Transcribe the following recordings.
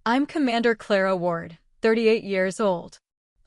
I'm Commander Clara Ward, 38 years old.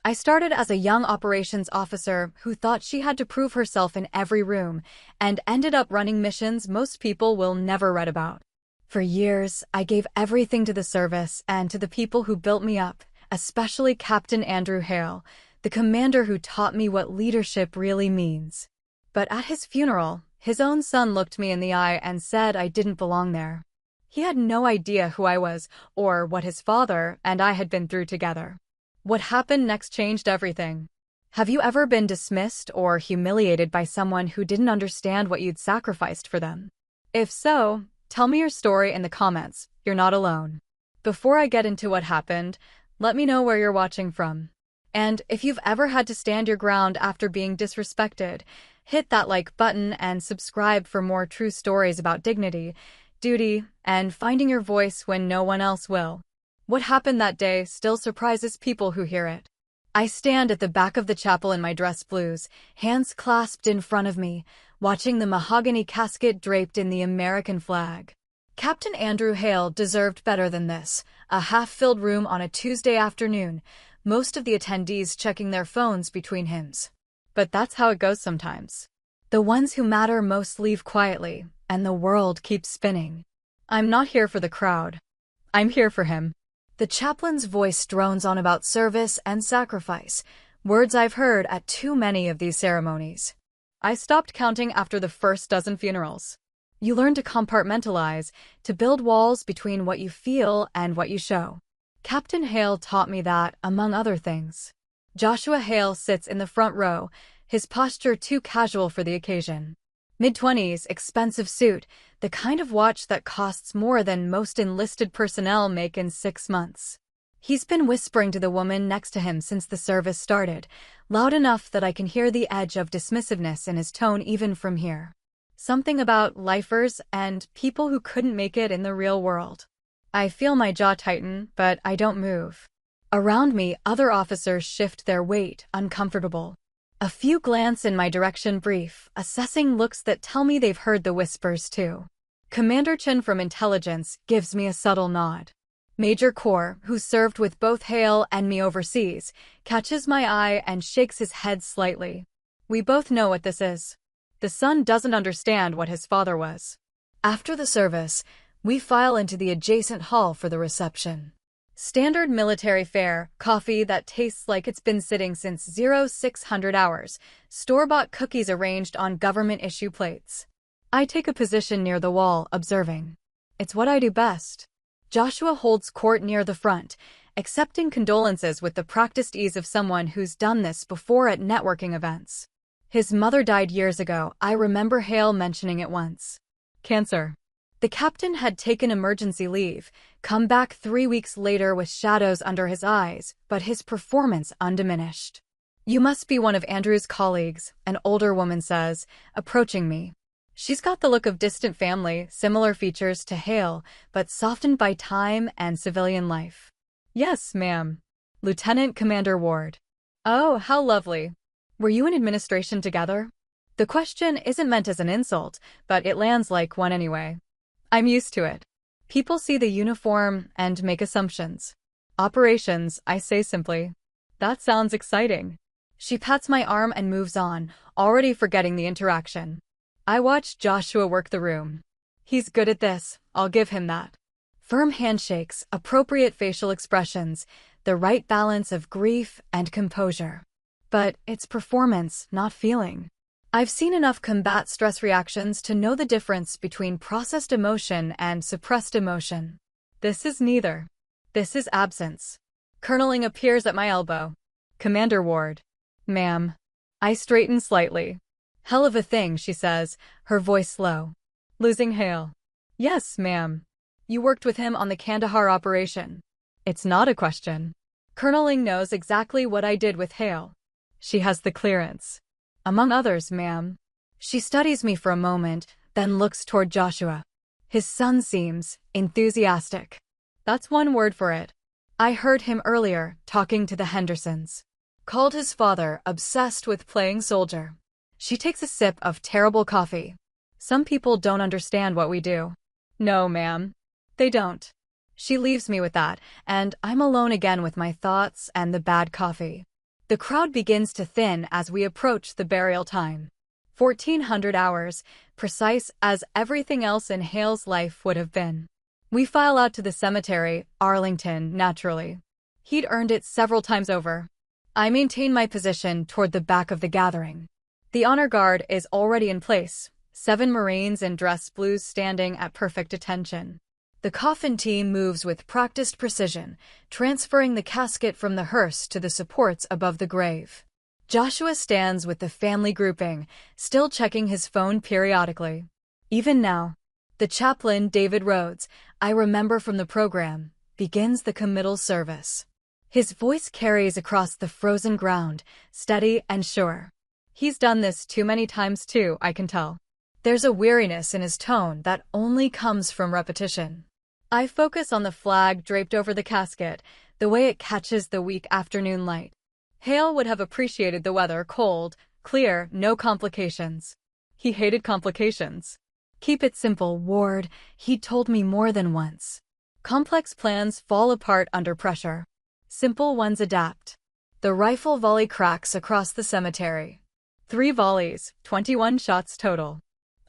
I started as a young operations officer who thought she had to prove herself in every room and ended up running missions most people will never read about. For years, I gave everything to the service and to the people who built me up, especially Captain Andrew Hale, the commander who taught me what leadership really means. But at his funeral, his own son looked me in the eye and said I didn't belong there. He had no idea who I was or what his father and I had been through together. What happened next changed everything. Have you ever been dismissed or humiliated by someone who didn't understand what you'd sacrificed for them? If so, tell me your story in the comments. You're not alone. Before I get into what happened, let me know where you're watching from. And if you've ever had to stand your ground after being disrespected, hit that like button and subscribe for more true stories about dignity, duty, and finding your voice when no one else will. What happened that day still surprises people who hear it. I stand at the back of the chapel in my dress blues, hands clasped in front of me, watching the mahogany casket draped in the American flag. Captain Andrew Hale deserved better than this, a half-filled room on a Tuesday afternoon, most of the attendees checking their phones between hymns. But that's how it goes sometimes. The ones who matter most leave quietly, and the world keeps spinning. I'm not here for the crowd. I'm here for him. The chaplain's voice drones on about service and sacrifice, words I've heard at too many of these ceremonies. I stopped counting after the first dozen funerals. You learn to compartmentalize, to build walls between what you feel and what you show. Captain Hale taught me that, among other things. Joshua Hale sits in the front row, his posture too casual for the occasion. Mid-20s, expensive suit, the kind of watch that costs more than most enlisted personnel make in 6 months. He's been whispering to the woman next to him since the service started, loud enough that I can hear the edge of dismissiveness in his tone even from here. Something about lifers and people who couldn't make it in the real world. I feel my jaw tighten, but I don't move. Around me, other officers shift their weight, uncomfortable. A few glance in my direction brief, assessing looks that tell me they've heard the whispers too. Commander Chin from Intelligence gives me a subtle nod. Major Kaur, who served with both Hale and me overseas, catches my eye and shakes his head slightly. We both know what this is. The son doesn't understand what his father was. After the service, we file into the adjacent hall for the reception. Standard military fare, coffee that tastes like it's been sitting since 0600 hours, store-bought cookies arranged on government-issue plates. I take a position near the wall, observing. It's what I do best. Joshua holds court near the front, accepting condolences with the practiced ease of someone who's done this before at networking events. His mother died years ago. I remember Hale mentioning it once. Cancer. The captain had taken emergency leave, come back 3 weeks later with shadows under his eyes, but his performance undiminished. You must be one of Andrew's colleagues, an older woman says, approaching me. She's got the look of distant family, similar features to Hale, but softened by time and civilian life. Yes, ma'am. Lieutenant Commander Ward. Oh, how lovely. Were you in administration together? The question isn't meant as an insult, but it lands like one anyway. I'm used to it. People see the uniform and make assumptions. Operations, I say simply. That sounds exciting. She pats my arm and moves on, already forgetting the interaction. I watch Joshua work the room. He's good at this, I'll give him that. Firm handshakes, appropriate facial expressions, the right balance of grief and composure. But it's performance, not feeling. I've seen enough combat stress reactions to know the difference between processed emotion and suppressed emotion. This is neither. This is absence. Colonel appears at my elbow. Commander Ward. Ma'am. I straighten slightly. Hell of a thing, she says, her voice low. Losing Hale. Yes, ma'am. You worked with him on the Kandahar operation. It's not a question. Colonel knows exactly what I did with Hale. She has the clearance. Among others, ma'am. She studies me for a moment, then looks toward Joshua. His son seems enthusiastic. That's one word for it. I heard him earlier, talking to the Hendersons. Called his father obsessed with playing soldier. She takes a sip of terrible coffee. Some people don't understand what we do. No, ma'am. They don't. She leaves me with that, and I'm alone again with my thoughts and the bad coffee. The crowd begins to thin as we approach the burial time. 1400 hours, precise as everything else in Hale's life would have been. We file out to the cemetery, Arlington, naturally. He'd earned it several times over. I maintain my position toward the back of the gathering. The honor guard is already in place, 7 Marines in dress blues standing at perfect attention. The coffin team moves with practiced precision, transferring the casket from the hearse to the supports above the grave. Joshua stands with the family grouping, still checking his phone periodically. Even now, the chaplain, David Rhodes, I remember from the program, begins the committal service. His voice carries across the frozen ground, steady and sure. He's done this too many times too, I can tell. There's a weariness in his tone that only comes from repetition. I focus on the flag draped over the casket, the way it catches the weak afternoon light. Hale would have appreciated the weather cold, clear, no complications. He hated complications. Keep it simple, Ward, he'd told me more than once. Complex plans fall apart under pressure. Simple ones adapt. The rifle volley cracks across the cemetery. 3 volleys, 21 shots total.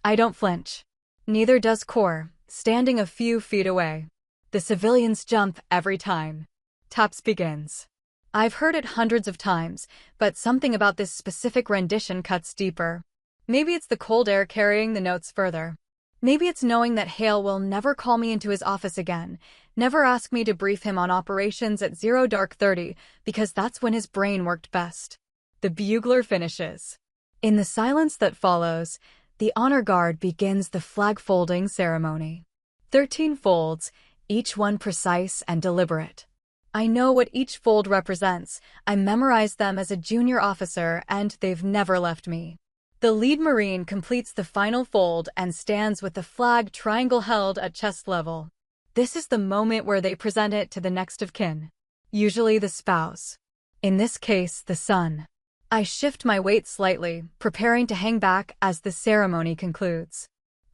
I don't flinch. Neither does Core, standing a few feet away. The civilians jump every time. Taps begins. I've heard it hundreds of times, but something about this specific rendition cuts deeper. Maybe it's the cold air carrying the notes further. Maybe it's knowing that Hale will never call me into his office again, never ask me to brief him on operations at 0:30, because that's when his brain worked best. The bugler finishes. In the silence that follows, the honor guard begins the flag-folding ceremony. 13 folds, each one precise and deliberate. I know what each fold represents. I memorized them as a junior officer, and they've never left me. The lead Marine completes the final fold and stands with the flag triangle held at chest level. This is the moment where they present it to the next of kin. Usually the spouse. In this case, the son. I shift my weight slightly, preparing to hang back as the ceremony concludes.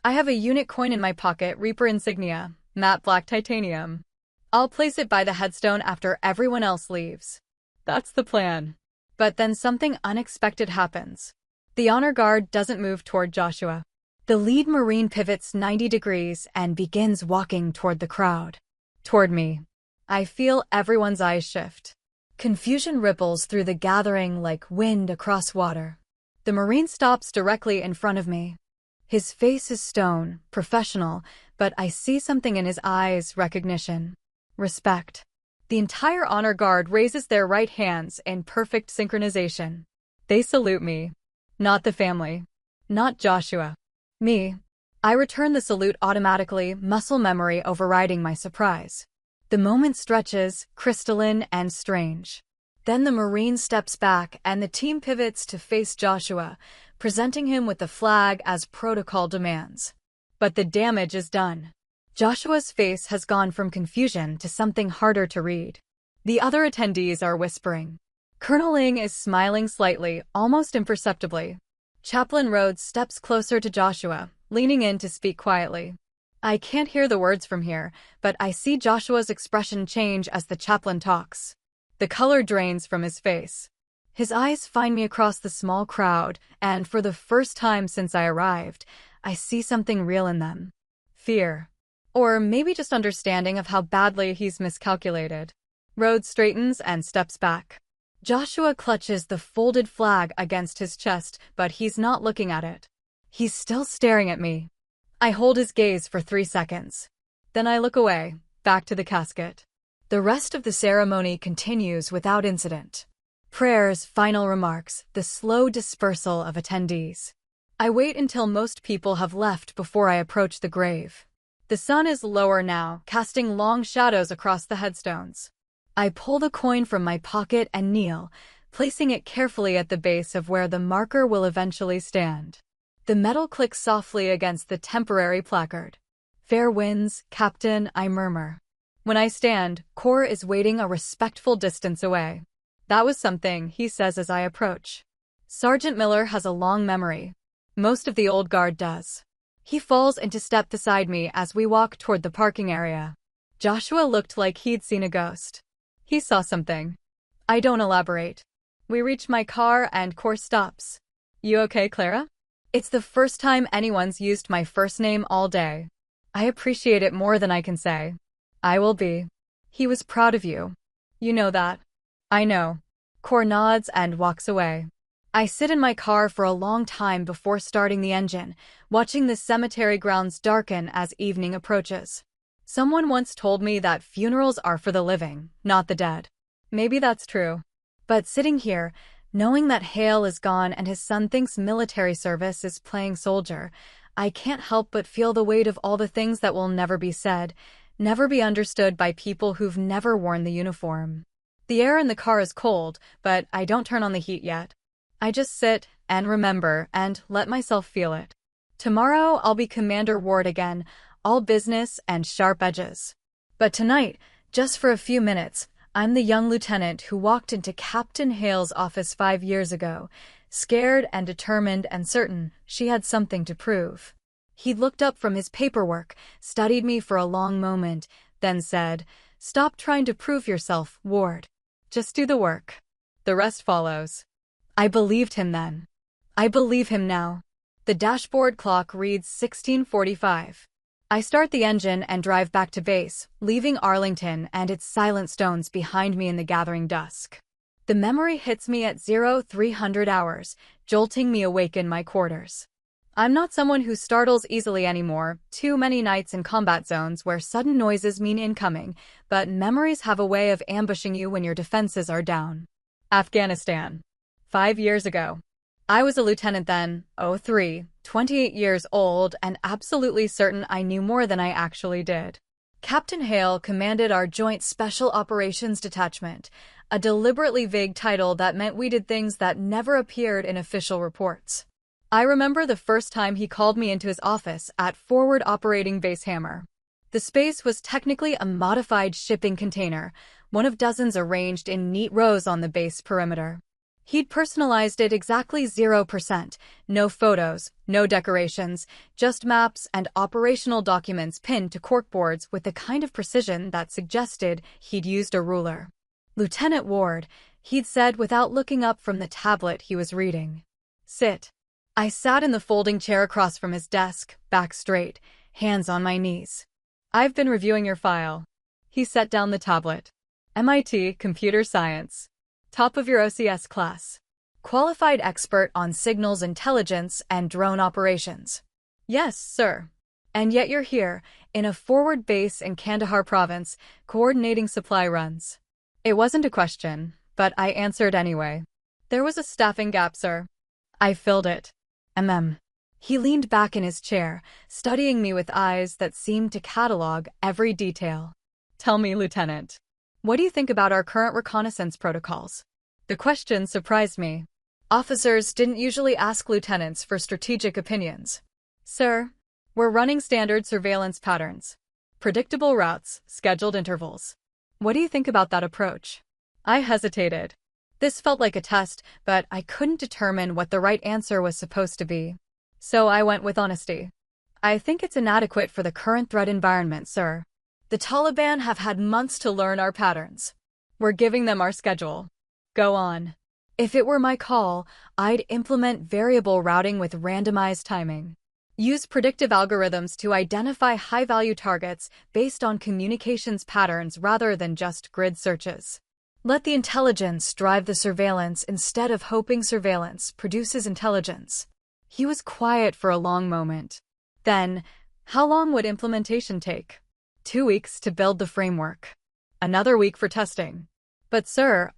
I have a unit coin in my pocket, Reaper insignia, matte black titanium. I'll place it by the headstone after everyone else leaves. That's the plan. But then something unexpected happens. The honor guard doesn't move toward Joshua. The lead Marine pivots 90 degrees and begins walking toward the crowd. Toward me. I feel everyone's eyes shift. Confusion ripples through the gathering like wind across water. The Marine stops directly in front of me. His face is stone, professional, but I see something in his eyes, recognition. Respect. The entire honor guard raises their right hands in perfect synchronization. They salute me. Not the family. Not Joshua. Me. I return the salute automatically, muscle memory overriding my surprise. The moment stretches, crystalline and strange. Then the Marine steps back and the team pivots to face Joshua, presenting him with the flag as protocol demands. But the damage is done. Joshua's face has gone from confusion to something harder to read. The other attendees are whispering. Colonel Ing is smiling slightly, almost imperceptibly. Chaplain Rhodes steps closer to Joshua, leaning in to speak quietly. I can't hear the words from here, but I see Joshua's expression change as the chaplain talks. The color drains from his face. His eyes find me across the small crowd, and for the first time since I arrived, I see something real in them. Fear. Or maybe just understanding of how badly he's miscalculated. Rhodes straightens and steps back. Joshua clutches the folded flag against his chest, but he's not looking at it. He's still staring at me. I hold his gaze for 3 seconds. Then I look away, back to the casket. The rest of the ceremony continues without incident. Prayers, final remarks, the slow dispersal of attendees. I wait until most people have left before I approach the grave. The sun is lower now, casting long shadows across the headstones. I pull the coin from my pocket and kneel, placing it carefully at the base of where the marker will eventually stand. The metal clicks softly against the temporary placard. Fair winds, Captain, I murmur. When I stand, Core is waiting a respectful distance away. That was something, he says as I approach. Sergeant Miller has a long memory. Most of the old guard does. He falls into step beside me as we walk toward the parking area. Joshua looked like he'd seen a ghost. He saw something. I don't elaborate. We reach my car and course stops. You okay, Clara? It's the first time anyone's used my first name all day. I appreciate it more than I can say. I will be. He was proud of you. You know that. I know. Cor nods and walks away. I sit in my car for a long time before starting the engine, watching the cemetery grounds darken as evening approaches. Someone once told me that funerals are for the living, not the dead. Maybe that's true. But sitting here, knowing that Hale is gone and his son thinks military service is playing soldier, I can't help but feel the weight of all the things that will never be said, never be understood by people who've never worn the uniform. The air in the car is cold, but I don't turn on the heat yet. I just sit and remember and let myself feel it. Tomorrow I'll be Commander Ward again, all business and sharp edges. But tonight, just for a few minutes, I'm the young lieutenant who walked into Captain Hale's office 5 years ago, scared and determined and certain she had something to prove. He looked up from his paperwork, studied me for a long moment, then said, "Stop trying to prove yourself, Ward. Just do the work. The rest follows." I believed him then. I believe him now. The dashboard clock reads 16:45. I start the engine and drive back to base, leaving Arlington and its silent stones behind me in the gathering dusk. The memory hits me at 0300 hours, jolting me awake in my quarters. I'm not someone who startles easily anymore, too many nights in combat zones where sudden noises mean incoming, but memories have a way of ambushing you when your defenses are down. Afghanistan. 5 years ago. I was a lieutenant then, 03, 28 years old, and absolutely certain I knew more than I actually did. Captain Hale commanded our Joint Special Operations Detachment, a deliberately vague title that meant we did things that never appeared in official reports. I remember the first time he called me into his office at Forward Operating Base Hammer. The space was technically a modified shipping container, one of dozens arranged in neat rows on the base perimeter. He'd personalized it exactly 0%, no photos, no decorations, just maps and operational documents pinned to corkboards with the kind of precision that suggested he'd used a ruler. "Lieutenant Ward," he'd said without looking up from the tablet he was reading. "Sit." I sat in the folding chair across from his desk, back straight, hands on my knees. "I've been reviewing your file." He set down the tablet. "MIT, Computer Science. Top of your OCS class. Qualified expert on signals intelligence and drone operations." "Yes, sir." "And yet you're here, in a forward base in Kandahar province, coordinating supply runs." It wasn't a question, but I answered anyway. "There was a staffing gap, sir. I filled it." He leaned back in his chair, studying me with eyes that seemed to catalog every detail. "Tell me, Lieutenant. What do you think about our current reconnaissance protocols?" The question surprised me. Officers didn't usually ask lieutenants for strategic opinions. "Sir, we're running standard surveillance patterns. Predictable routes, scheduled intervals. What do you think about that approach?" I hesitated. This felt like a test, but I couldn't determine what the right answer was supposed to be. So I went with honesty. "I think it's inadequate for the current threat environment, sir. The Taliban have had months to learn our patterns. We're giving them our schedule." "Go on." If it were my call, I'd implement variable routing with randomized timing. Use predictive algorithms to identify high-value targets based on communications patterns rather than just grid searches. Let the intelligence drive the surveillance instead of hoping surveillance produces intelligence. He was quiet for a long moment. Then, how long would implementation take? 2 weeks to build the framework. Another week for testing. "But sir,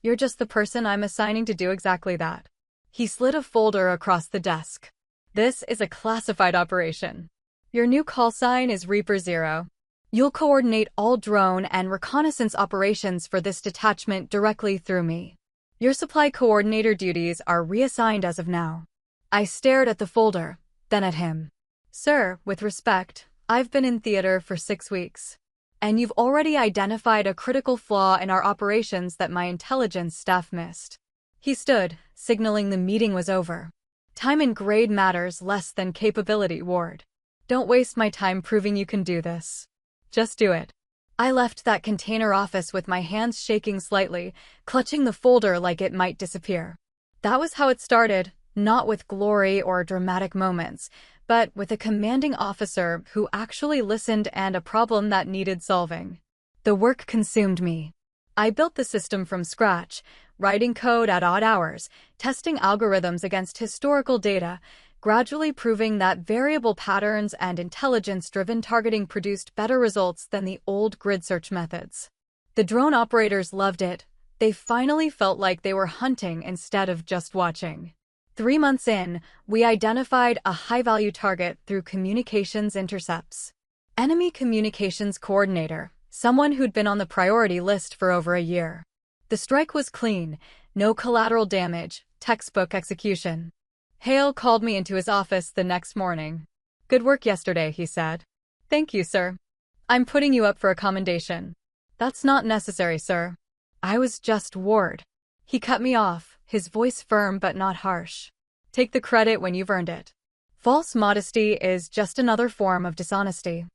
you're just the person I'm assigning to do exactly that." He slid a folder across the desk. "This is a classified operation. Your new call sign is Reaper 0. You'll coordinate all drone and reconnaissance operations for this detachment directly through me. Your supply coordinator duties are reassigned as of now." I stared at the folder, then at him. "Sir, with respect, I've been in theater for 6 weeks. And you've already identified a critical flaw in our operations that my intelligence staff missed." He stood, signaling the meeting was over. "Time and grade matters less than capability, Ward. Don't waste my time proving you can do this. Just do it." I left that container office with my hands shaking slightly, clutching the folder like it might disappear. That was how it started, not with glory or dramatic moments, but with a commanding officer who actually listened and a problem that needed solving. The work consumed me. I built the system from scratch, writing code at odd hours, testing algorithms against historical data, gradually proving that variable patterns and intelligence-driven targeting produced better results than the old grid search methods. The drone operators loved it. They finally felt like they were hunting instead of just watching. 3 months in, we identified a high-value target through communications intercepts. Enemy communications coordinator, someone who'd been on the priority list for over a year. The strike was clean, no collateral damage, textbook execution. Hale called me into his office the next morning. "Good work yesterday," he said. "Thank you, sir. I'm putting you up for a commendation." "That's not necessary, sir. I was just Ward." He cut me off, his voice firm but not harsh. "Take the credit when you've earned it. False modesty is just another form of dishonesty."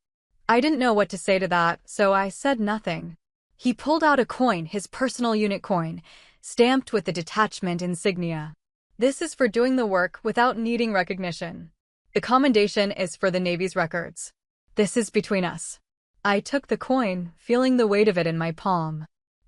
I didn't know what to say to that, so I said nothing. He pulled out a coin, his personal unit coin, stamped with the detachment insignia. "This is for doing the work without needing recognition. The commendation is for the Navy's records. This is between us." I took the coin, feeling the weight of it in my palm.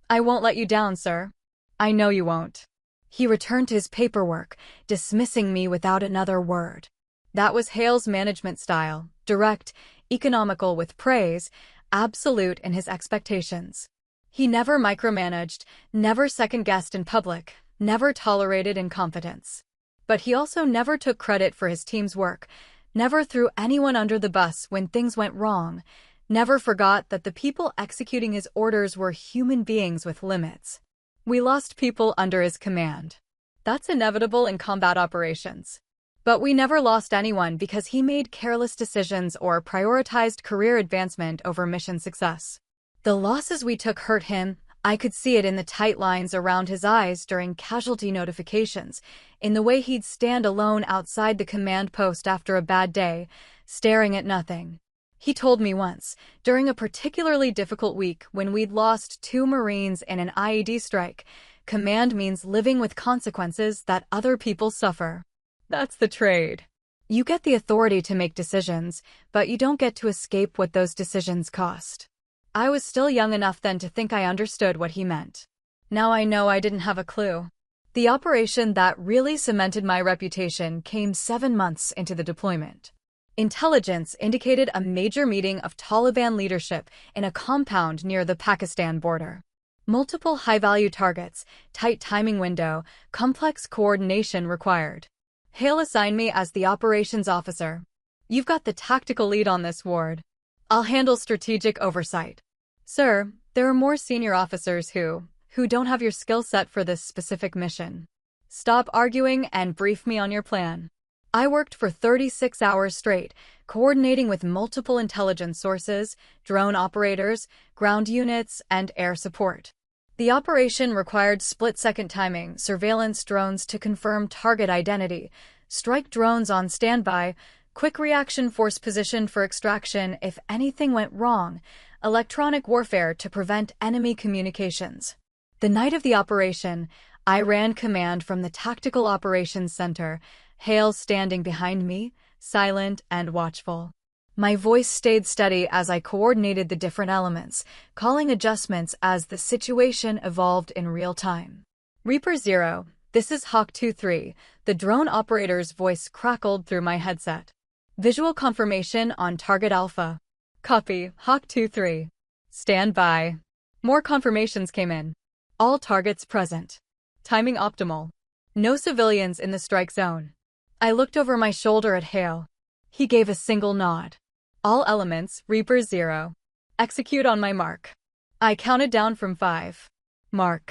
"I won't let you down, sir." "I know you won't." He returned to his paperwork, dismissing me without another word. That was Hale's management style, direct, economical with praise, absolute in his expectations. He never micromanaged, never second-guessed in public, never tolerated incompetence. But he also never took credit for his team's work, never threw anyone under the bus when things went wrong, never forgot that the people executing his orders were human beings with limits. We lost people under his command. That's inevitable in combat operations. But we never lost anyone because he made careless decisions or prioritized career advancement over mission success. The losses we took hurt him. I could see it in the tight lines around his eyes during casualty notifications, in the way he'd stand alone outside the command post after a bad day, staring at nothing. He told me once, during a particularly difficult week when we'd lost 2 Marines in an IED strike, command means living with consequences that other people suffer. That's the trade. You get the authority to make decisions, but you don't get to escape what those decisions cost. I was still young enough then to think I understood what he meant. Now I know I didn't have a clue. The operation that really cemented my reputation came 7 months into the deployment. Intelligence indicated a major meeting of Taliban leadership in a compound near the Pakistan border. Multiple high-value targets, tight timing window, complex coordination required. Hale assigned me as the operations officer. "You've got the tactical lead on this, Ward. I'll handle strategic oversight." "Sir, there are more senior officers who don't have your skill set for this specific mission. Stop arguing and brief me on your plan." I worked for 36 hours straight, coordinating with multiple intelligence sources, drone operators, ground units, and air support. The operation required split-second timing, surveillance drones to confirm target identity, strike drones on standby, quick reaction force positioned for extraction if anything went wrong, electronic warfare to prevent enemy communications. The night of the operation, I ran command from the Tactical Operations Center, Hale standing behind me, silent and watchful. My voice stayed steady as I coordinated the different elements, calling adjustments as the situation evolved in real time. "Reaper 0, this is Hawk 2-3, the drone operator's voice crackled through my headset. "Visual confirmation on target Alpha." "Copy, Hawk 2-3. Stand by." More confirmations came in. "All targets present. Timing optimal. No civilians in the strike zone." I looked over my shoulder at Hale. He gave a single nod. "All elements, Reaper 0. Execute on my mark." I counted down from 5. Mark.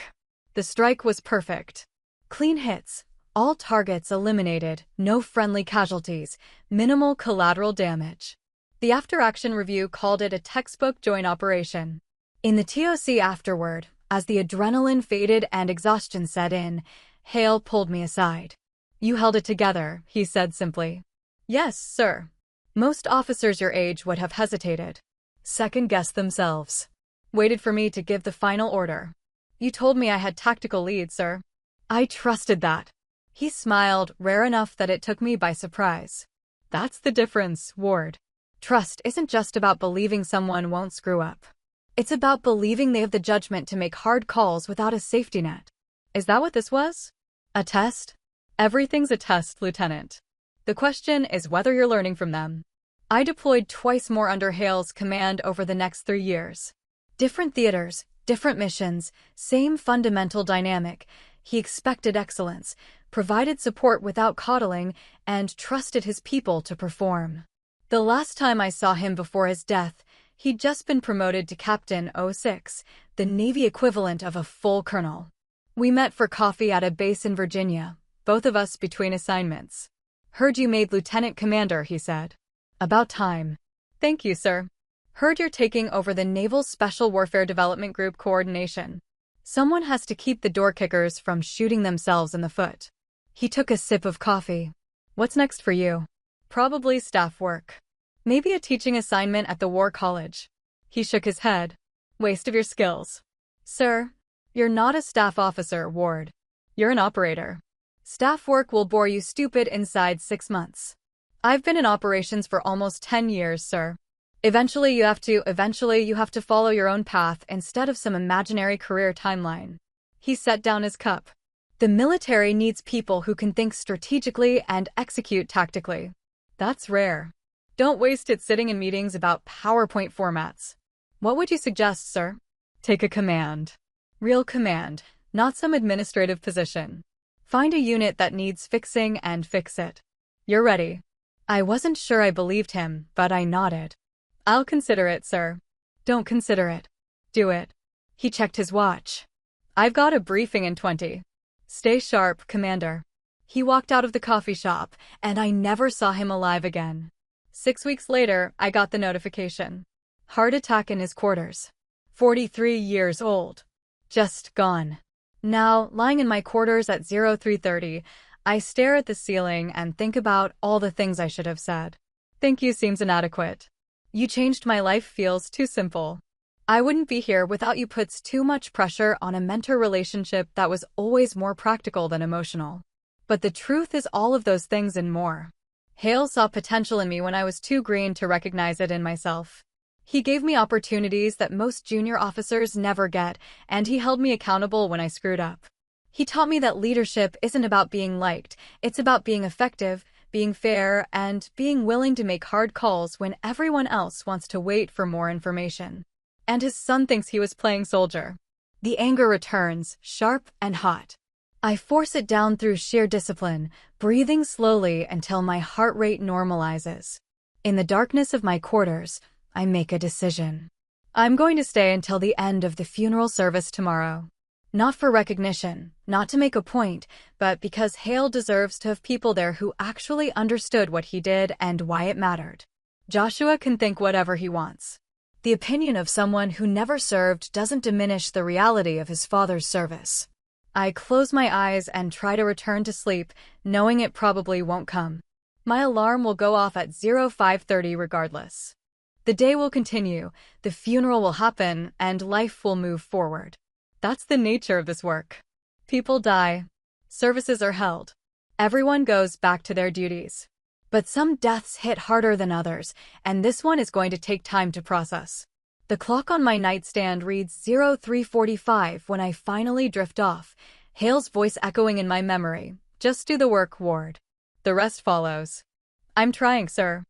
The strike was perfect. Clean hits. All targets eliminated, no friendly casualties, minimal collateral damage. The after-action review called it a textbook joint operation. In the TOC afterward, as the adrenaline faded and exhaustion set in, Hale pulled me aside. "You held it together," he said simply. "Yes, sir." Most officers your age would have hesitated. Second-guessed themselves. Waited for me to give the final order. You told me I had tactical lead, sir. I trusted that. He smiled, rare enough that it took me by surprise. That's the difference, Ward. Trust isn't just about believing someone won't screw up. It's about believing they have the judgment to make hard calls without a safety net. Is that what this was? A test? Everything's a test, Lieutenant. The question is whether you're learning from them. I deployed twice more under Hale's command over the next 3 years. Different theaters, different missions, same fundamental dynamic. He expected excellence, provided support without coddling, and trusted his people to perform. The last time I saw him before his death, he'd just been promoted to Captain 06, the Navy equivalent of a full colonel. We met for coffee at a base in Virginia, both of us between assignments. Heard you made Lieutenant Commander, he said. About time. Thank you, sir. Heard you're taking over the Naval Special Warfare Development Group coordination. Someone has to keep the door kickers from shooting themselves in the foot. He took a sip of coffee. What's next for you? Probably staff work. Maybe a teaching assignment at the War College. He shook his head. Waste of your skills. Sir, you're not a staff officer, Ward. You're an operator. Staff work will bore you stupid inside 6 months. I've been in operations for almost 10 years, sir. Eventually you have to follow your own path instead of some imaginary career timeline. He set down his cup. The military needs people who can think strategically and execute tactically. That's rare. Don't waste it sitting in meetings about PowerPoint formats. What would you suggest, sir? Take a command. Real command, not some administrative position. Find a unit that needs fixing and fix it. You're ready. I wasn't sure I believed him, but I nodded. I'll consider it, sir. Don't consider it. Do it. He checked his watch. I've got a briefing in 20. Stay sharp, Commander. He walked out of the coffee shop, and I never saw him alive again. 6 weeks later, I got the notification. Heart attack in his quarters. 43 years old. Just gone. Now, lying in my quarters at 0330, I stare at the ceiling and think about all the things I should have said. Thank you seems inadequate. You changed my life feels too simple. I wouldn't be here without you puts too much pressure on a mentor relationship that was always more practical than emotional. But the truth is all of those things and more. Hale saw potential in me when I was too green to recognize it in myself. He gave me opportunities that most junior officers never get, and he held me accountable when I screwed up. He taught me that leadership isn't about being liked, it's about being effective, being fair, and being willing to make hard calls when everyone else wants to wait for more information. And his son thinks he was playing soldier. The anger returns, sharp and hot. I force it down through sheer discipline, breathing slowly until my heart rate normalizes. In the darkness of my quarters, I make a decision. I'm going to stay until the end of the funeral service tomorrow. Not for recognition, not to make a point, but because Hale deserves to have people there who actually understood what he did and why it mattered. Joshua can think whatever he wants. The opinion of someone who never served doesn't diminish the reality of his father's service. I close my eyes and try to return to sleep, knowing it probably won't come. My alarm will go off at 0530 regardless. The day will continue, the funeral will happen, and life will move forward. That's the nature of this work. People die. Services are held. Everyone goes back to their duties. But some deaths hit harder than others, and this one is going to take time to process. The clock on my nightstand reads 0345 when I finally drift off, Hale's voice echoing in my memory. Just do the work, Ward. The rest follows. I'm trying, sir.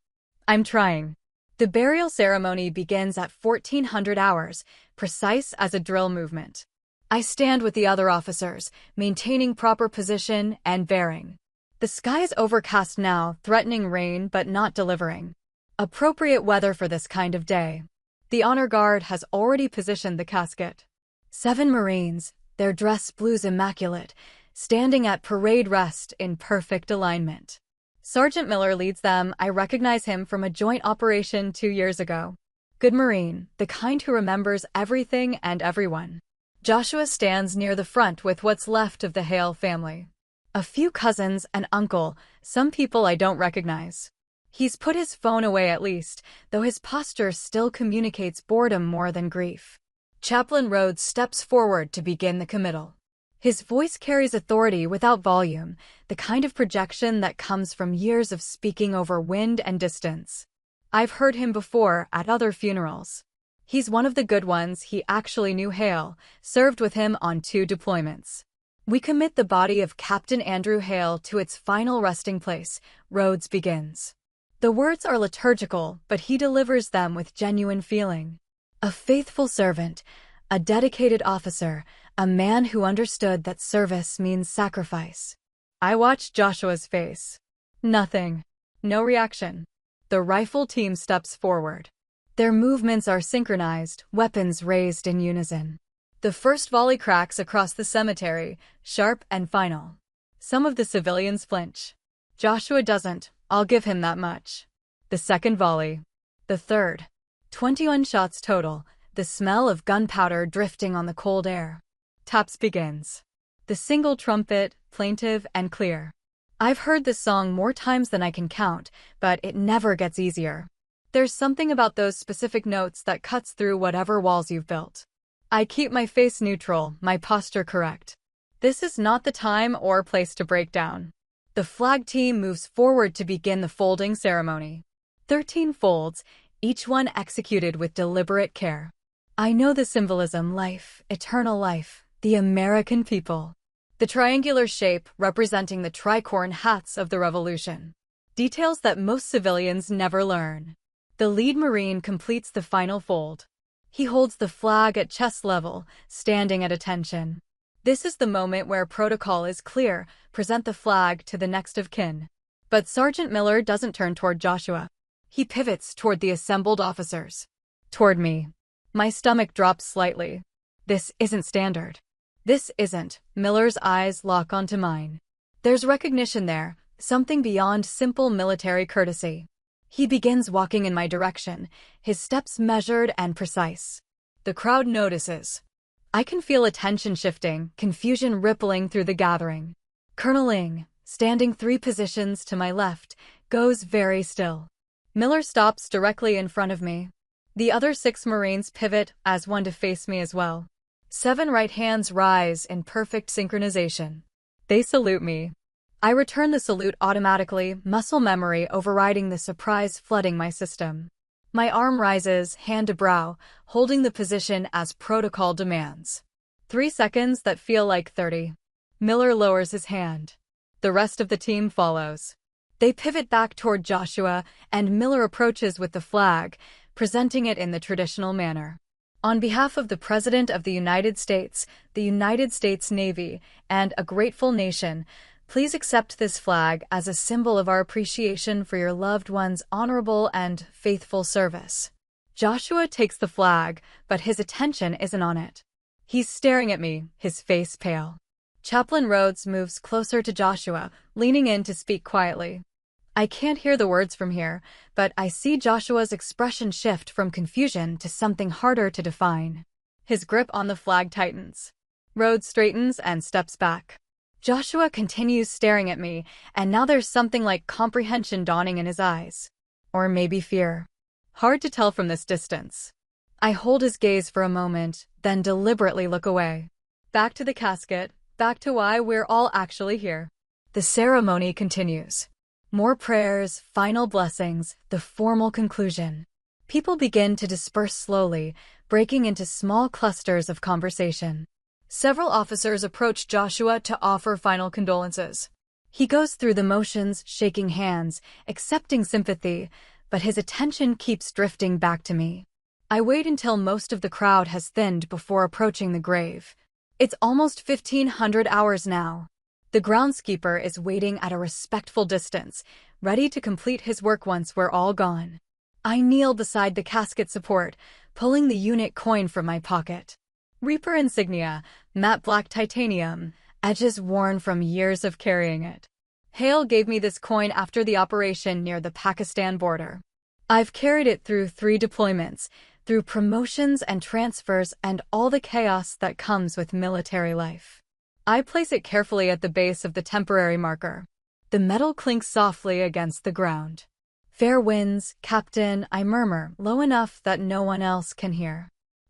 I'm trying. The burial ceremony begins at 1400 hours, precise as a drill movement. I stand with the other officers, maintaining proper position and bearing. The sky is overcast now, threatening rain but not delivering. Appropriate weather for this kind of day. The honor guard has already positioned the casket. 7 Marines, their dress blues immaculate, standing at parade rest in perfect alignment. Sergeant Miller leads them. I recognize him from a joint operation 2 years ago. Good Marine, the kind who remembers everything and everyone. Joshua stands near the front with what's left of the Hale family. A few cousins, an uncle, some people I don't recognize. He's put his phone away at least, though his posture still communicates boredom more than grief. Chaplain Rhodes steps forward to begin the committal. His voice carries authority without volume, the kind of projection that comes from years of speaking over wind and distance. I've heard him before at other funerals. He's one of the good ones. He actually knew Hale, served with him on 2 deployments. We commit the body of Captain Andrew Hale to its final resting place. Rhodes begins. The words are liturgical, but he delivers them with genuine feeling. A faithful servant, a dedicated officer, a man who understood that service means sacrifice. I watched Joshua's face. Nothing. No reaction. The rifle team steps forward. Their movements are synchronized, weapons raised in unison. The first volley cracks across the cemetery, sharp and final. Some of the civilians flinch. Joshua doesn't, I'll give him that much. The second volley. The third. 21 shots total, the smell of gunpowder drifting on the cold air. Taps begins. The single trumpet, plaintive and clear. I've heard this song more times than I can count, but it never gets easier. There's something about those specific notes that cuts through whatever walls you've built. I keep my face neutral, my posture correct. This is not the time or place to break down. The flag team moves forward to begin the folding ceremony. 13 folds, each one executed with deliberate care. I know the symbolism: life, eternal life, the American people. The triangular shape representing the tricorn hats of the Revolution. Details that most civilians never learn. The lead Marine completes the final fold. He holds the flag at chest level, standing at attention. This is the moment where protocol is clear: present the flag to the next of kin. But Sergeant Miller doesn't turn toward Joshua. He pivots toward the assembled officers. Toward me. My stomach drops slightly. This isn't standard. This isn't. Miller's eyes lock onto mine. There's recognition there, something beyond simple military courtesy. He begins walking in my direction, his steps measured and precise. The crowd notices. I can feel attention shifting, confusion rippling through the gathering. Colonel Ing, standing 3 positions to my left, goes very still. Miller stops directly in front of me. The other 6 Marines pivot as one to face me as well. 7 right hands rise in perfect synchronization. They salute me. I return the salute automatically, muscle memory overriding the surprise flooding my system. My arm rises, hand to brow, holding the position as protocol demands. 3 seconds that feel like 30. Miller lowers his hand. The rest of the team follows. They pivot back toward Joshua, and Miller approaches with the flag, presenting it in the traditional manner. On behalf of the President of the United States Navy, and a grateful nation, please accept this flag as a symbol of our appreciation for your loved one's honorable and faithful service. Joshua takes the flag, but his attention isn't on it. He's staring at me, his face pale. Chaplain Rhodes moves closer to Joshua, leaning in to speak quietly. I can't hear the words from here, but I see Joshua's expression shift from confusion to something harder to define. His grip on the flag tightens. Rhodes straightens and steps back. Joshua continues staring at me, and now there's something like comprehension dawning in his eyes. Or maybe fear. Hard to tell from this distance. I hold his gaze for a moment, then deliberately look away. Back to the casket, back to why we're all actually here. The ceremony continues. More prayers, final blessings, the formal conclusion. People begin to disperse slowly, breaking into small clusters of conversation. Several officers approach Joshua to offer final condolences. He goes through the motions, shaking hands, accepting sympathy, but his attention keeps drifting back to me. I wait until most of the crowd has thinned before approaching the grave. It's almost 1500 hours now. The groundskeeper is waiting at a respectful distance, ready to complete his work once we're all gone. I kneel beside the casket support, pulling the unit coin from my pocket. Reaper insignia, matte black titanium, edges worn from years of carrying it. Hale gave me this coin after the operation near the Pakistan border. I've carried it through 3 deployments, through promotions and transfers and all the chaos that comes with military life. I place it carefully at the base of the temporary marker. The metal clinks softly against the ground. Fair winds, Captain, I murmur, low enough that no one else can hear.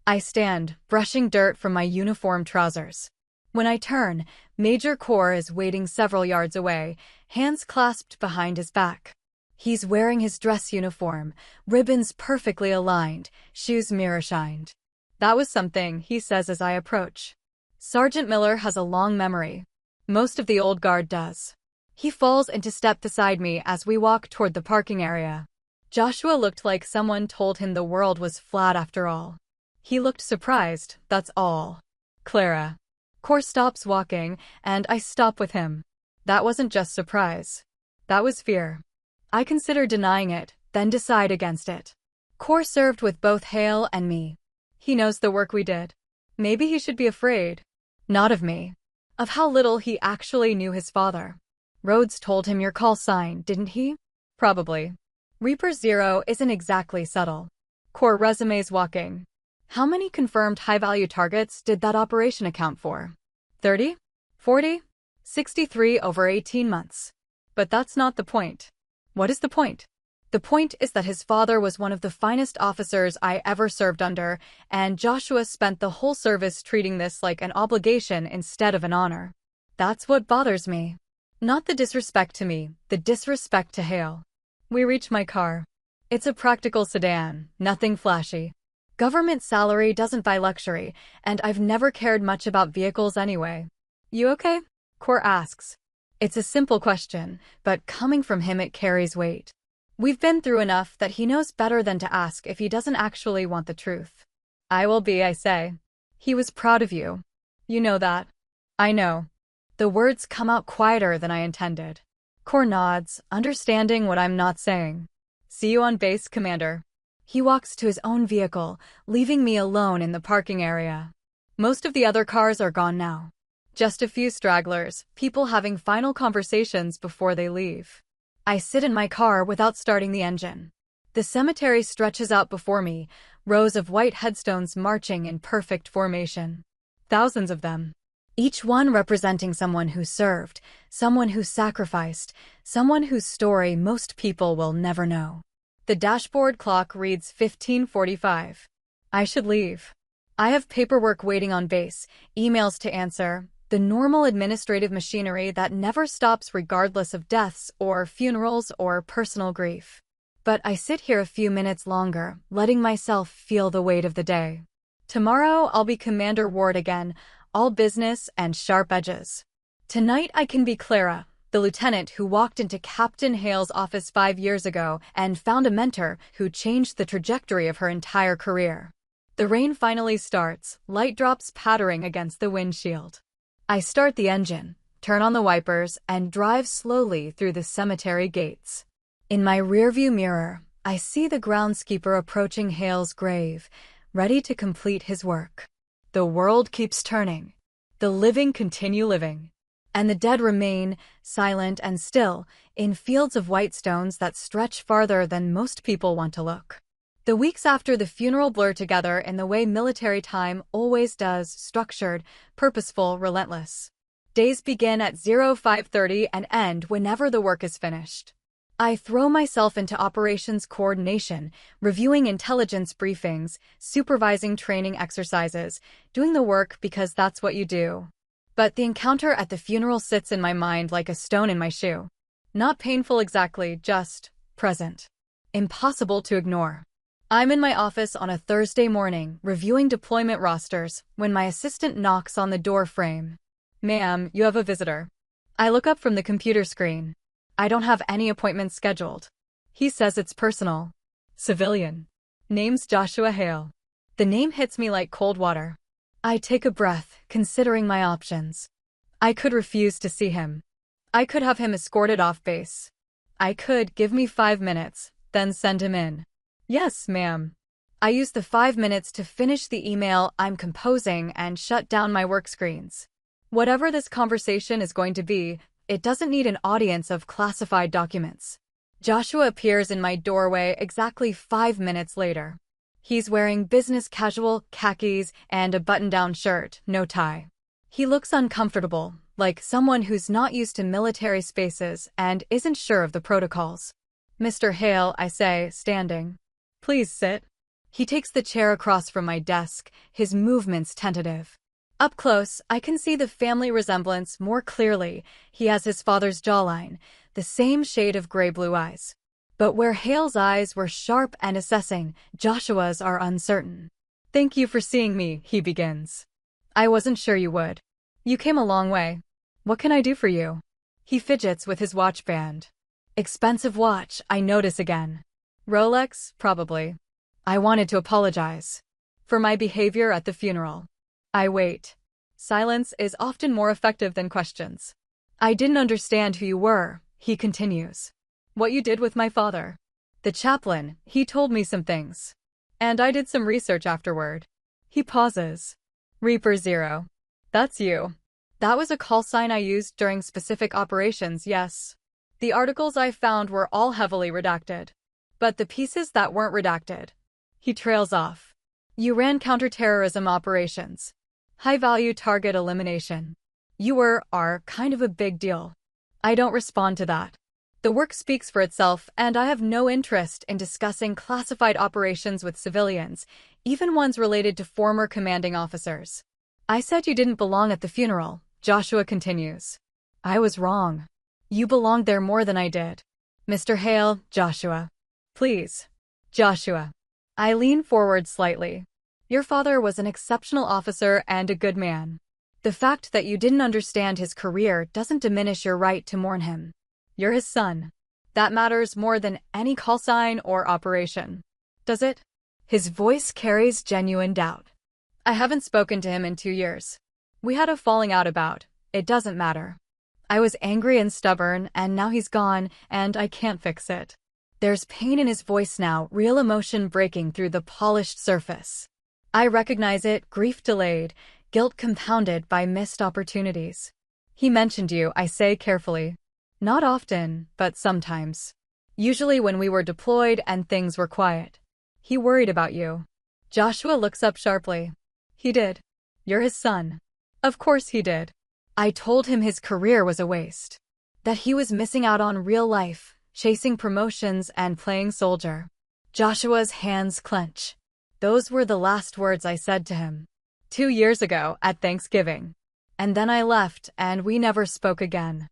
I stand, brushing dirt from my uniform trousers. When I turn, Major Kaur is waiting several yards away, hands clasped behind his back. He's wearing his dress uniform, ribbons perfectly aligned, shoes mirror-shined. That was something, he says as I approach. Sergeant Miller has a long memory. Most of the old guard does. He falls into step beside me as we walk toward the parking area. Joshua looked like someone told him the world was flat after all. He looked surprised, that's all. Clara. Kaur stops walking, and I stop with him. That wasn't just surprise. That was fear. I consider denying it, then decide against it. Kaur served with both Hale and me. He knows the work we did. Maybe he should be afraid. Not of me. Of how little he actually knew his father. Rhodes told him your call sign, didn't he? Probably. Reaper Zero isn't exactly subtle. Kaur resumes walking. How many confirmed high-value targets did that operation account for? 30? 40? 63 over 18 months. But that's not the point. What is the point? The point is that his father was one of the finest officers I ever served under, and Joshua spent the whole service treating this like an obligation instead of an honor. That's what bothers me. Not the disrespect to me, the disrespect to Hale. We reach my car. It's a practical sedan, nothing flashy. Government salary doesn't buy luxury, and I've never cared much about vehicles anyway. You okay? Kaur asks. It's a simple question, but coming from him it carries weight. We've been through enough that he knows better than to ask if he doesn't actually want the truth. I will be, I say. He was proud of you. You know that. I know. The words come out quieter than I intended. Kaur nods, understanding what I'm not saying. See you on base, Commander. He walks to his own vehicle, leaving me alone in the parking area. Most of the other cars are gone now. Just a few stragglers, people having final conversations before they leave. I sit in my car without starting the engine. The cemetery stretches out before me, rows of white headstones marching in perfect formation. Thousands of them. Each one representing someone who served, someone who sacrificed, someone whose story most people will never know. The dashboard clock reads 15:45. I should leave. I have paperwork waiting on base, emails to answer, the normal administrative machinery that never stops regardless of deaths or funerals or personal grief. But I sit here a few minutes longer, letting myself feel the weight of the day. Tomorrow I'll be Commander Ward again, all business and sharp edges. Tonight I can be Clara, the lieutenant who walked into Captain Hale's office 5 years ago and found a mentor who changed the trajectory of her entire career. The rain finally starts, light drops pattering against the windshield. I start the engine, turn on the wipers, and drive slowly through the cemetery gates. In my rearview mirror, I see the groundskeeper approaching Hale's grave, ready to complete his work. The world keeps turning. The living continue living. And the dead remain, silent and still, in fields of white stones that stretch farther than most people want to look. The weeks after the funeral blur together in the way military time always does, structured, purposeful, relentless. Days begin at 05:30 and end whenever the work is finished. I throw myself into operations coordination, reviewing intelligence briefings, supervising training exercises, doing the work because that's what you do. But the encounter at the funeral sits in my mind like a stone in my shoe. Not painful exactly, just present. Impossible to ignore. I'm in my office on a Thursday morning, reviewing deployment rosters, when my assistant knocks on the door frame. Ma'am, you have a visitor. I look up from the computer screen. I don't have any appointments scheduled. He says it's personal. Civilian. Name's Joshua Hale. The name hits me like cold water. I take a breath, considering my options. I could refuse to see him. I could have him escorted off base. I could give me 5 minutes, then send him in. Yes, ma'am. I use the 5 minutes to finish the email I'm composing and shut down my work screens. Whatever this conversation is going to be, it doesn't need an audience of classified documents. Joshua appears in my doorway exactly 5 minutes later. He's wearing business casual, khakis, and a button-down shirt, no tie. He looks uncomfortable, like someone who's not used to military spaces and isn't sure of the protocols. Mr. Hale, I say, standing. Please sit. He takes the chair across from my desk, his movements tentative. Up close, I can see the family resemblance more clearly. He has his father's jawline, the same shade of gray-blue eyes. But where Hale's eyes were sharp and assessing, Joshua's are uncertain. "Thank you for seeing me," he begins. "I wasn't sure you would. You came a long way. What can I do for you?" He fidgets with his watch band. "Expensive watch, I notice again. Rolex, probably. I wanted to apologize for my behavior at the funeral." I wait. Silence is often more effective than questions. "I didn't understand who you were," he continues. "What you did with my father. The chaplain, he told me some things. And I did some research afterward." He pauses. "Reaper Zero. That's you. That was a call sign I used during specific operations, yes. The articles I found were all heavily redacted. But the pieces that weren't redacted." He trails off. "You ran counterterrorism operations. High-value target elimination. You are kind of a big deal." I don't respond to that. The work speaks for itself, and I have no interest in discussing classified operations with civilians, even ones related to former commanding officers. "I said you didn't belong at the funeral," Joshua continues. "I was wrong. You belonged there more than I did." "Mr. Hale, Joshua. Please." "Joshua." I lean forward slightly. "Your father was an exceptional officer and a good man. The fact that you didn't understand his career doesn't diminish your right to mourn him. You're his son. That matters more than any call sign or operation. Does it?" His voice carries genuine doubt. "I haven't spoken to him in 2 years. We had a falling out about. It doesn't matter. I was angry and stubborn, and now he's gone, and I can't fix it." There's pain in his voice now, real emotion breaking through the polished surface. I recognize it, grief delayed, guilt compounded by missed opportunities. "He mentioned you," I say carefully. "Not often, but sometimes. Usually when we were deployed and things were quiet. He worried about you." Joshua looks up sharply. "He did? You're his son." "Of course he did. I told him his career was a waste. That he was missing out on real life, chasing promotions and playing soldier." Joshua's hands clench. "Those were the last words I said to him. 2 years ago, at Thanksgiving. And then I left, and we never spoke again."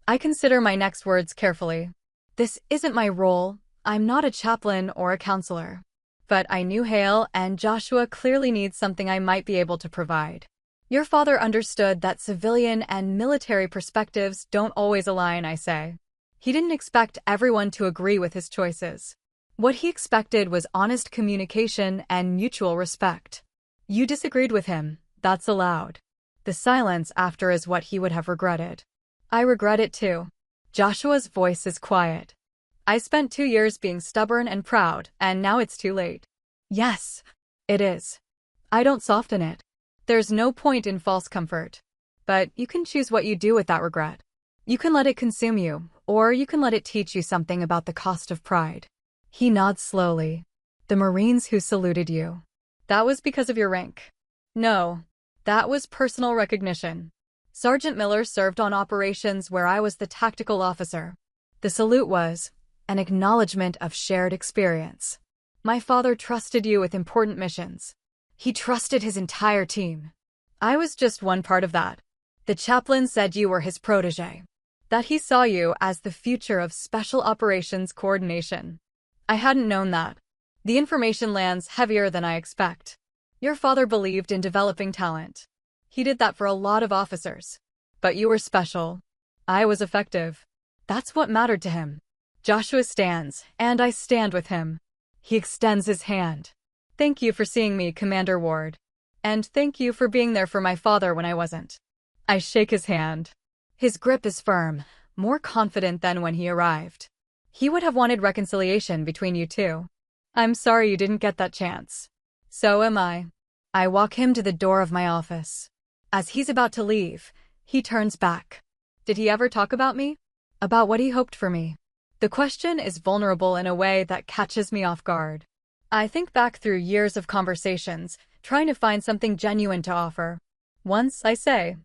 I consider my next words carefully. This isn't my role. I'm not a chaplain or a counselor. But I knew Hale, and Joshua clearly needs something I might be able to provide. "Your father understood that civilian and military perspectives don't always align," I say. "He didn't expect everyone to agree with his choices. What he expected was honest communication and mutual respect. You disagreed with him, that's allowed. The silence after is what he would have regretted." "I regret it too." Joshua's voice is quiet. "I spent 2 years being stubborn and proud, and now it's too late." "Yes, it is. I don't soften it. There's no point in false comfort. But you can choose what you do with that regret. You can let it consume you, or you can let it teach you something about the cost of pride." He nods slowly. "The Marines who saluted you. That was because of your rank." "No. That was personal recognition. Sergeant Miller served on operations where I was the tactical officer. The salute was an acknowledgement of shared experience. My father trusted you with important missions. He trusted his entire team. I was just one part of that. The chaplain said you were his protege. That he saw you as the future of special operations coordination. I hadn't known that. The information lands heavier than I expect. Your father believed in developing talent. He did that for a lot of officers. But you were special. I was effective. That's what mattered to him." Joshua stands, and I stand with him. He extends his hand. "Thank you for seeing me, Commander Ward. And thank you for being there for my father when I wasn't." I shake his hand. His grip is firm, more confident than when he arrived. He would have wanted reconciliation between you two. "I'm sorry you didn't get that chance." "So am I." I walk him to the door of my office. As he's about to leave, he turns back. "Did he ever talk about me? About what he hoped for me?" The question is vulnerable in a way that catches me off guard. I think back through years of conversations, trying to find something genuine to offer. Once, I say,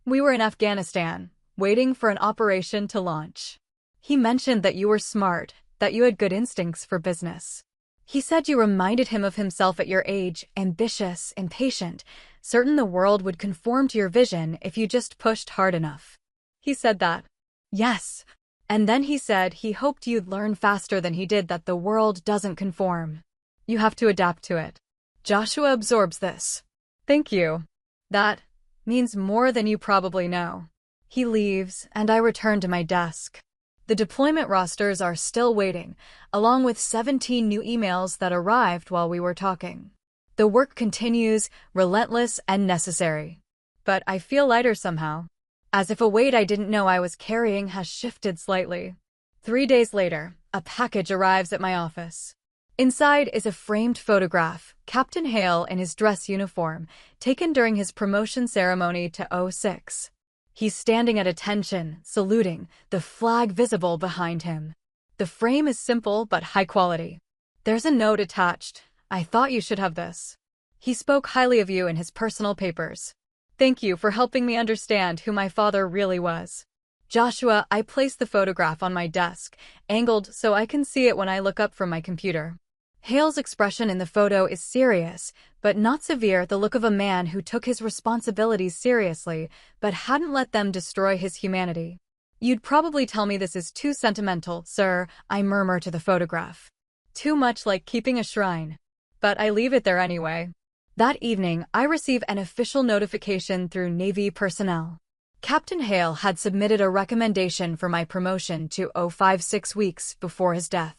"We were in Afghanistan, waiting for an operation to launch. He mentioned that you were smart, that you had good instincts for business. He said you reminded him of himself at your age, ambitious, impatient, certain the world would conform to your vision if you just pushed hard enough. He said that. Yes. And then he said he hoped you'd learn faster than he did that the world doesn't conform. You have to adapt to it. Joshua absorbs this. Thank you. That means more than you probably know. He leaves, and I return to my desk. The deployment rosters are still waiting, along with 17 new emails that arrived while we were talking. The work continues, relentless and necessary. But I feel lighter somehow. As if a weight I didn't know I was carrying has shifted slightly. 3 days later, a package arrives at my office. Inside is a framed photograph, Captain Hale in his dress uniform, taken during his promotion ceremony to 06. He's standing at attention, saluting, the flag visible behind him. The frame is simple but high quality. There's a note attached. I thought you should have this. He spoke highly of you in his personal papers. Thank you for helping me understand who my father really was. Joshua, I placed the photograph on my desk, angled so I can see it when I look up from my computer. Hale's expression in the photo is serious, but not severe, the look of a man who took his responsibilities seriously, but hadn't let them destroy his humanity. You'd probably tell me this is too sentimental, sir, I murmur to the photograph. Too much like keeping a shrine. But I leave it there anyway. That evening, I receive an official notification through Navy personnel. Captain Hale had submitted a recommendation for my promotion to 056 weeks before his death.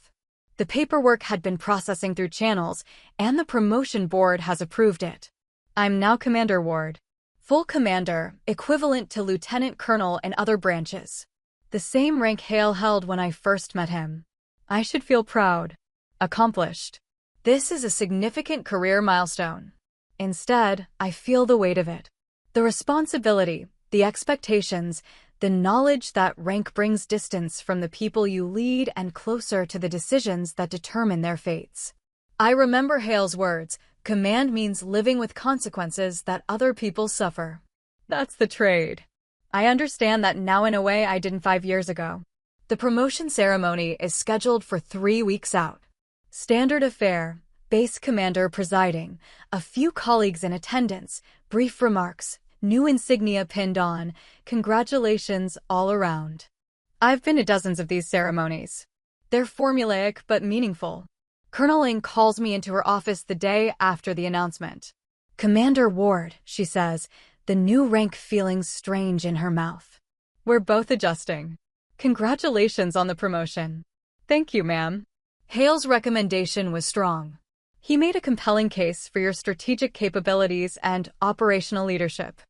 The paperwork had been processing through channels, and the promotion board has approved it. I'm now Commander Ward. Full commander, equivalent to lieutenant colonel in other branches. The same rank Hale held when I first met him. I should feel proud. Accomplished. This is a significant career milestone. Instead, I feel the weight of it. The responsibility, the expectations, the knowledge that rank brings distance from the people you lead and closer to the decisions that determine their fates. I remember Hale's words, command means living with consequences that other people suffer. That's the trade. I understand that now in a way I didn't 5 years ago. The promotion ceremony is scheduled for 3 weeks out. Standard affair, base commander presiding, a few colleagues in attendance, brief remarks, new insignia pinned on, congratulations all around. I've been to dozens of these ceremonies. They're formulaic but meaningful. Colonel Ing calls me into her office the day after the announcement. Commander Ward, she says, the new rank feeling strange in her mouth. We're both adjusting. Congratulations on the promotion. Thank you, ma'am. Hale's recommendation was strong. He made a compelling case for your strategic capabilities and operational leadership.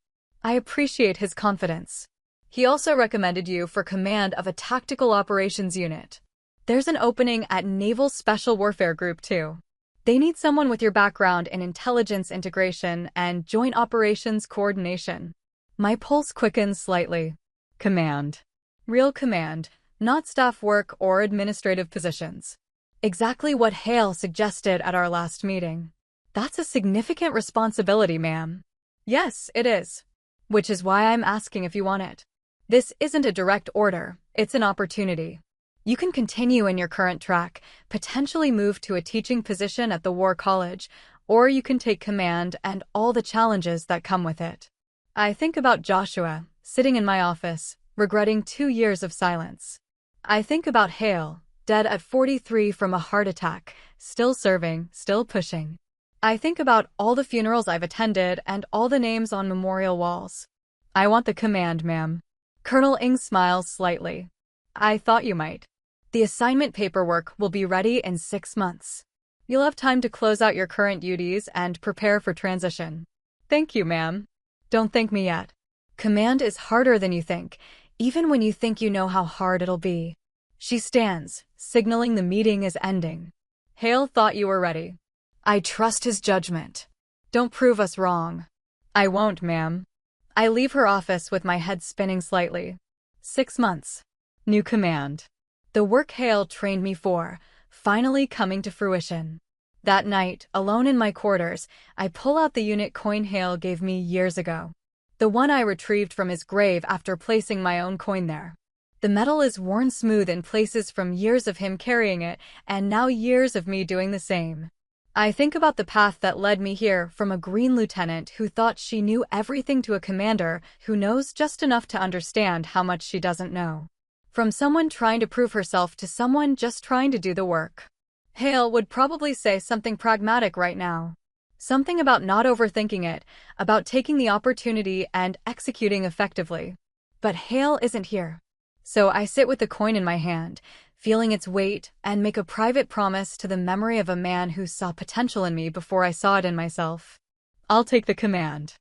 I appreciate his confidence. He also recommended you for command of a tactical operations unit. There's an opening at Naval Special Warfare Group too. They need someone with your background in intelligence integration and joint operations coordination. My pulse quickens slightly. Command. Real command, not staff work or administrative positions. Exactly what Hale suggested at our last meeting. That's a significant responsibility, ma'am. Yes, it is. Which is why I'm asking if you want it. This isn't a direct order, it's an opportunity. You can continue in your current track, potentially move to a teaching position at the War College, or you can take command and all the challenges that come with it. I think about Joshua, sitting in my office, regretting 2 years of silence. I think about Hale, dead at 43 from a heart attack, still serving, still pushing. I think about all the funerals I've attended and all the names on memorial walls. I want the command, ma'am. Colonel Ing smiles slightly. I thought you might. The assignment paperwork will be ready in 6 months. You'll have time to close out your current duties and prepare for transition. Thank you, ma'am. Don't thank me yet. Command is harder than you think, even when you think you know how hard it'll be. She stands, signaling the meeting is ending. Hale thought you were ready. I trust his judgment. Don't prove us wrong. I won't, ma'am. I leave her office with my head spinning slightly. 6 months. New command. The work Hale trained me for, finally coming to fruition. That night, alone in my quarters, I pull out the unit coin Hale gave me years ago. The one I retrieved from his grave after placing my own coin there. The metal is worn smooth in places from years of him carrying it, and now years of me doing the same. I think about the path that led me here, from a green lieutenant who thought she knew everything to a commander who knows just enough to understand how much she doesn't know. From someone trying to prove herself to someone just trying to do the work. Hale would probably say something pragmatic right now. Something about not overthinking it, about taking the opportunity and executing effectively. But Hale isn't here. So I sit with the coin in my hand, feeling its weight, and make a private promise to the memory of a man who saw potential in me before I saw it in myself. I'll take the command.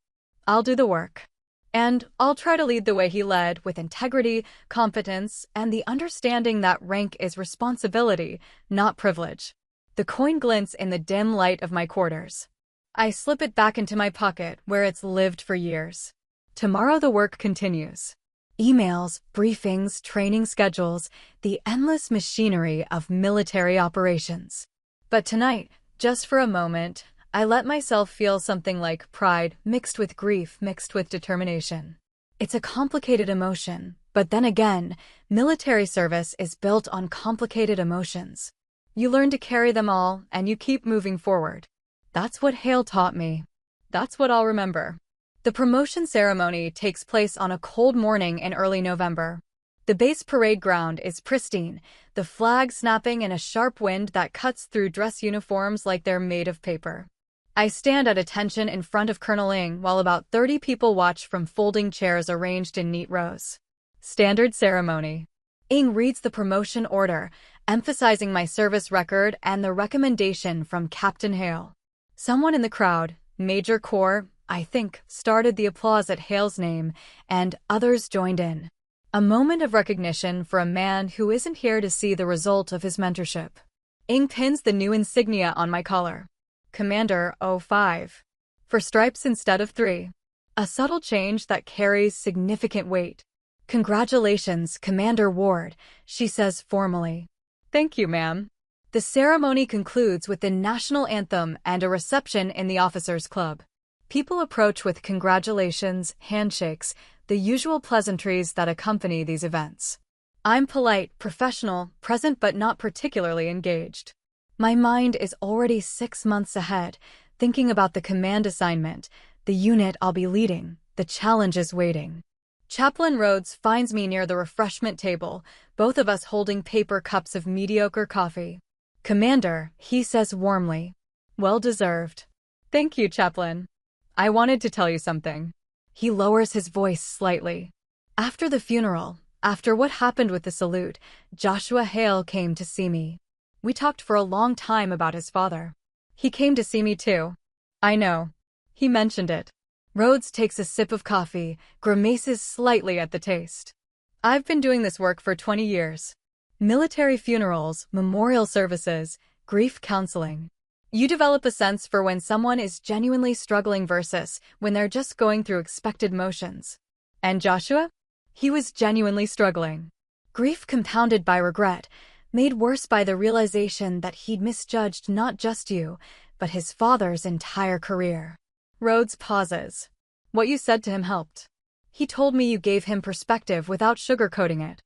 I'll do the work. And I'll try to lead the way he led, with integrity, competence, and the understanding that rank is responsibility, not privilege. The coin glints in the dim light of my quarters. I slip it back into my pocket, where it's lived for years. Tomorrow the work continues. Emails, briefings, training schedules, the endless machinery of military operations. But tonight, just for a moment, I let myself feel something like pride mixed with grief mixed with determination. It's a complicated emotion, but then again, military service is built on complicated emotions. You learn to carry them all, and you keep moving forward. That's what Hale taught me. That's what I'll remember. The promotion ceremony takes place on a cold morning in early November. The base parade ground is pristine, the flag snapping in a sharp wind that cuts through dress uniforms like they're made of paper. I stand at attention in front of Colonel Ng while about 30 people watch from folding chairs arranged in neat rows. Standard ceremony. Ng reads the promotion order, emphasizing my service record and the recommendation from Captain Hale. Someone in the crowd, Major Corps, I think, started the applause at Hale's name, and others joined in. A moment of recognition for a man who isn't here to see the result of his mentorship. Ng pins the new insignia on my collar. Commander 05. For stripes instead of 3. A subtle change that carries significant weight. Congratulations, Commander Ward, she says formally. Thank you, ma'am. The ceremony concludes with the national anthem and a reception in the officers' club. People approach with congratulations, handshakes, the usual pleasantries that accompany these events. I'm polite, professional, present but not particularly engaged. My mind is already 6 months ahead, thinking about the command assignment, the unit I'll be leading, the challenges waiting. Chaplain Rhodes finds me near the refreshment table, both of us holding paper cups of mediocre coffee. Commander, he says warmly. Well deserved. Thank you, Chaplain. I wanted to tell you something. He lowers his voice slightly. After the funeral, after what happened with the salute, Joshua Hale came to see me. We talked for a long time about his father. He came to see me too. I know. He mentioned it. Rhodes takes a sip of coffee, grimaces slightly at the taste. I've been doing this work for 20 years. Military funerals, memorial services, grief counseling. You develop a sense for when someone is genuinely struggling versus when they're just going through expected motions. And Joshua? He was genuinely struggling. Grief compounded by regret, made worse by the realization that he'd misjudged not just you, but his father's entire career. Rhodes pauses. What you said to him helped. He told me you gave him perspective without sugarcoating it.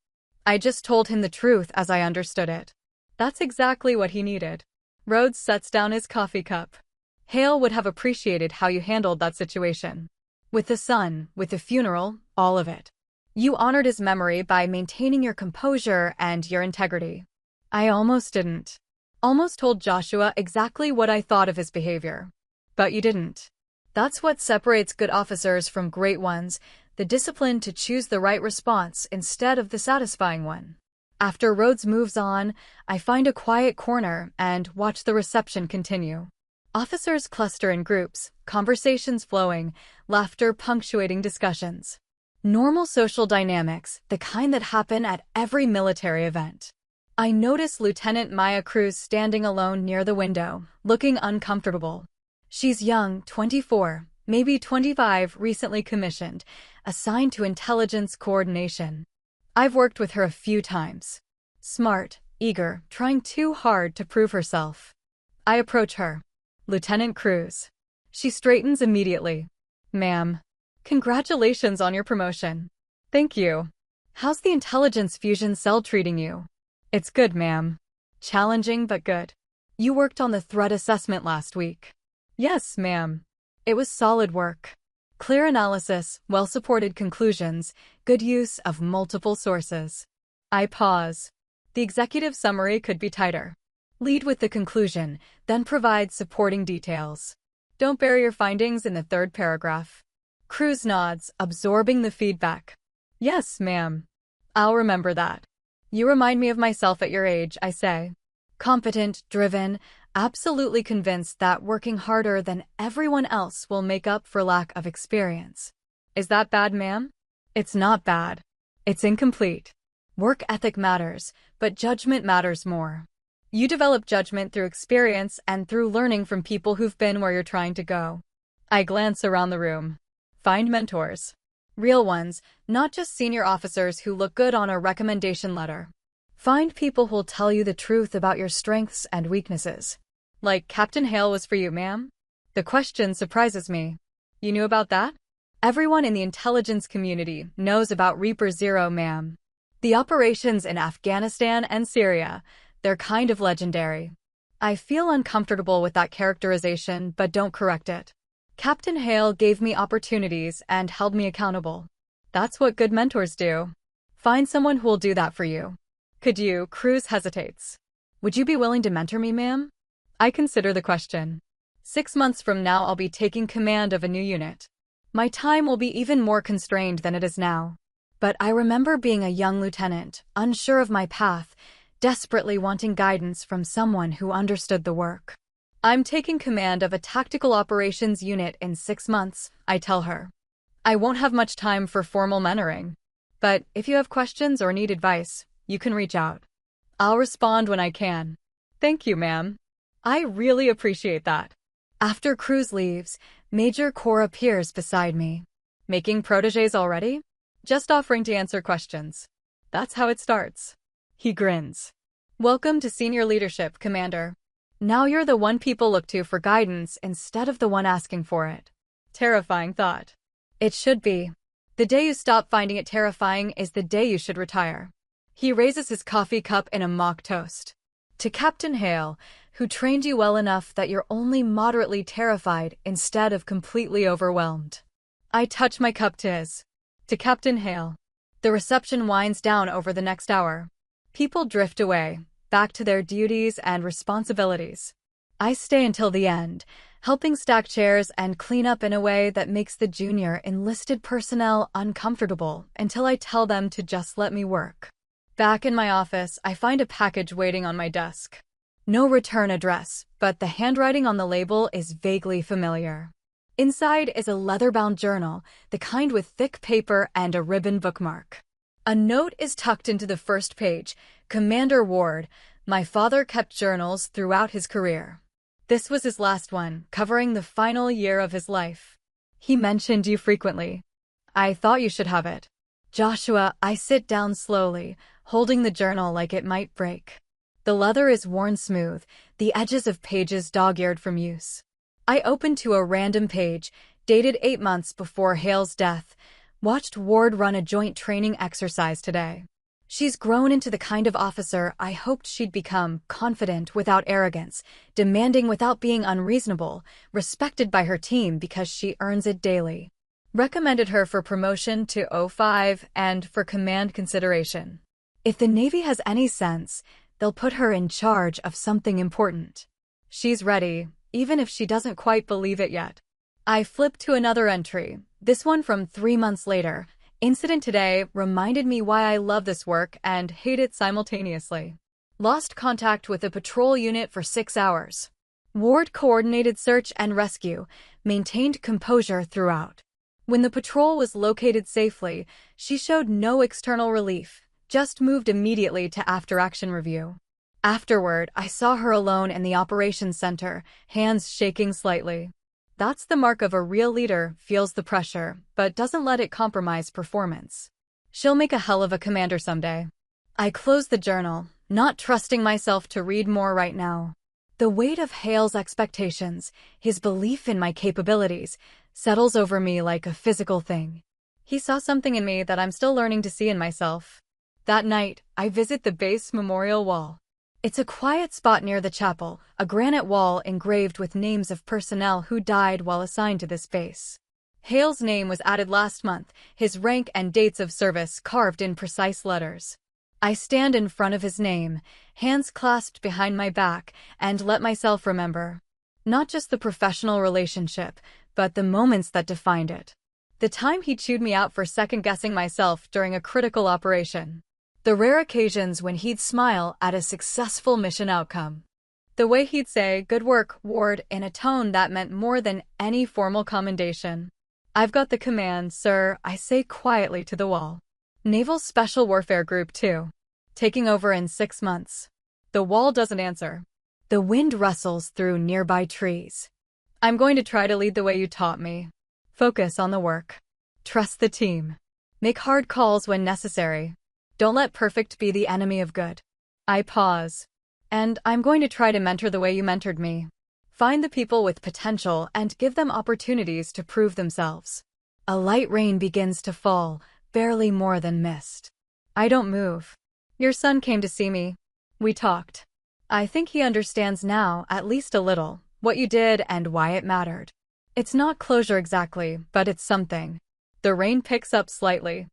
I just told him the truth as I understood it. That's exactly what he needed. Rhodes sets down his coffee cup. Hale would have appreciated how you handled that situation. With the son, with the funeral, all of it. You honored his memory by maintaining your composure and your integrity. I almost didn't. Almost told Joshua exactly what I thought of his behavior. But you didn't. That's what separates good officers from great ones, the discipline to choose the right response instead of the satisfying one. After Rhodes moves on, I find a quiet corner and watch the reception continue. Officers cluster in groups, conversations flowing, laughter punctuating discussions. Normal social dynamics, the kind that happen at every military event. I notice Lieutenant Maya Cruz standing alone near the window, looking uncomfortable. She's young, 24, maybe 25, recently commissioned, assigned to intelligence coordination. I've worked with her a few times. Smart, eager, trying too hard to prove herself. I approach her. Lieutenant Cruz. She straightens immediately. Ma'am. Congratulations on your promotion. Thank you. How's the intelligence fusion cell treating you? It's good, ma'am. Challenging but good. You worked on the threat assessment last week. Yes, ma'am. It was solid work. Clear analysis, well-supported conclusions, good use of multiple sources. I pause. The executive summary could be tighter. Lead with the conclusion, then provide supporting details. Don't bury your findings in the third paragraph. Cruz nods, absorbing the feedback. Yes, ma'am. I'll remember that. You remind me of myself at your age, I say. Competent, driven, absolutely convinced that working harder than everyone else will make up for lack of experience. Is that bad, ma'am? It's not bad. It's incomplete. Work ethic matters, but judgment matters more. You develop judgment through experience and through learning from people who've been where you're trying to go. I glance around the room. Find mentors. Real ones, not just senior officers who look good on a recommendation letter. Find people who'll tell you the truth about your strengths and weaknesses. Like Captain Hale was for you, ma'am? The question surprises me. You knew about that? Everyone in the intelligence community knows about Reaper Zero, ma'am. The operations in Afghanistan and Syria, they're kind of legendary. I feel uncomfortable with that characterization, but don't correct it. Captain Hale gave me opportunities and held me accountable. That's what good mentors do. Find someone who'll do that for you. Could you? Cruz hesitates. Would you be willing to mentor me, ma'am? I consider the question. 6 months from now, I'll be taking command of a new unit. My time will be even more constrained than it is now. But I remember being a young lieutenant, unsure of my path, desperately wanting guidance from someone who understood the work. I'm taking command of a tactical operations unit in 6 months, I tell her. I won't have much time for formal mentoring. But if you have questions or need advice, you can reach out. I'll respond when I can. Thank you, ma'am. I really appreciate that. After Cruz leaves, Major Core appears beside me. Making protégés already? Just offering to answer questions. That's how it starts. He grins. Welcome to senior leadership, Commander. Now you're the one people look to for guidance instead of the one asking for it. Terrifying thought. It should be. The day you stop finding it terrifying is the day you should retire. He raises his coffee cup in a mock toast. To Captain Hale, who trained you well enough that you're only moderately terrified instead of completely overwhelmed. I touch my cup to his. To Captain Hale. The reception winds down over the next hour. People drift away, back to their duties and responsibilities. I stay until the end, helping stack chairs and clean up in a way that makes the junior enlisted personnel uncomfortable until I tell them to just let me work. Back in my office, I find a package waiting on my desk. No return address, but the handwriting on the label is vaguely familiar. Inside is a leather-bound journal, the kind with thick paper and a ribbon bookmark. A note is tucked into the first page. Commander Ward, my father kept journals throughout his career. This was his last one, covering the final year of his life. He mentioned you frequently. I thought you should have it. Joshua, I sit down slowly, holding the journal like it might break. The leather is worn smooth, the edges of pages dog-eared from use. I opened to a random page, dated 8 months before Hale's death. Watched Ward run a joint training exercise today. She's grown into the kind of officer I hoped she'd become, confident without arrogance, demanding without being unreasonable, respected by her team because she earns it daily. Recommended her for promotion to O5 and for command consideration. If the Navy has any sense, they'll put her in charge of something important. She's ready, even if she doesn't quite believe it yet. I flip to another entry, this one from 3 months later. Incident today reminded me why I love this work and hate it simultaneously. Lost contact with a patrol unit for 6 hours. Ward coordinated search and rescue, maintained composure throughout. When the patrol was located safely, she showed no external relief, just moved immediately to after-action review. Afterward, I saw her alone in the operations center, hands shaking slightly. That's the mark of a real leader, feels the pressure, but doesn't let it compromise performance. She'll make a hell of a commander someday. I close the journal, not trusting myself to read more right now. The weight of Hale's expectations, his belief in my capabilities, settles over me like a physical thing. He saw something in me that I'm still learning to see in myself. That night, I visit the base memorial wall. It's a quiet spot near the chapel, a granite wall engraved with names of personnel who died while assigned to this base. Hale's name was added last month, his rank and dates of service carved in precise letters. I stand in front of his name, hands clasped behind my back, and let myself remember. Not just the professional relationship, but the moments that defined it. The time he chewed me out for second-guessing myself during a critical operation. The rare occasions when he'd smile at a successful mission outcome. The way he'd say, "Good work, Ward," in a tone that meant more than any formal commendation. "I've got the command, sir," I say quietly to the wall. Naval Special Warfare Group 2. Taking over in 6 months. The wall doesn't answer. The wind rustles through nearby trees. "I'm going to try to lead the way you taught me. Focus on the work. Trust the team. Make hard calls when necessary. Don't let perfect be the enemy of good." I pause. "And I'm going to try to mentor the way you mentored me. Find the people with potential and give them opportunities to prove themselves." A light rain begins to fall, barely more than mist. I don't move. "Your son came to see me. We talked. I think he understands now, at least a little, what you did and why it mattered." It's not closure exactly, but it's something. The rain picks up slightly.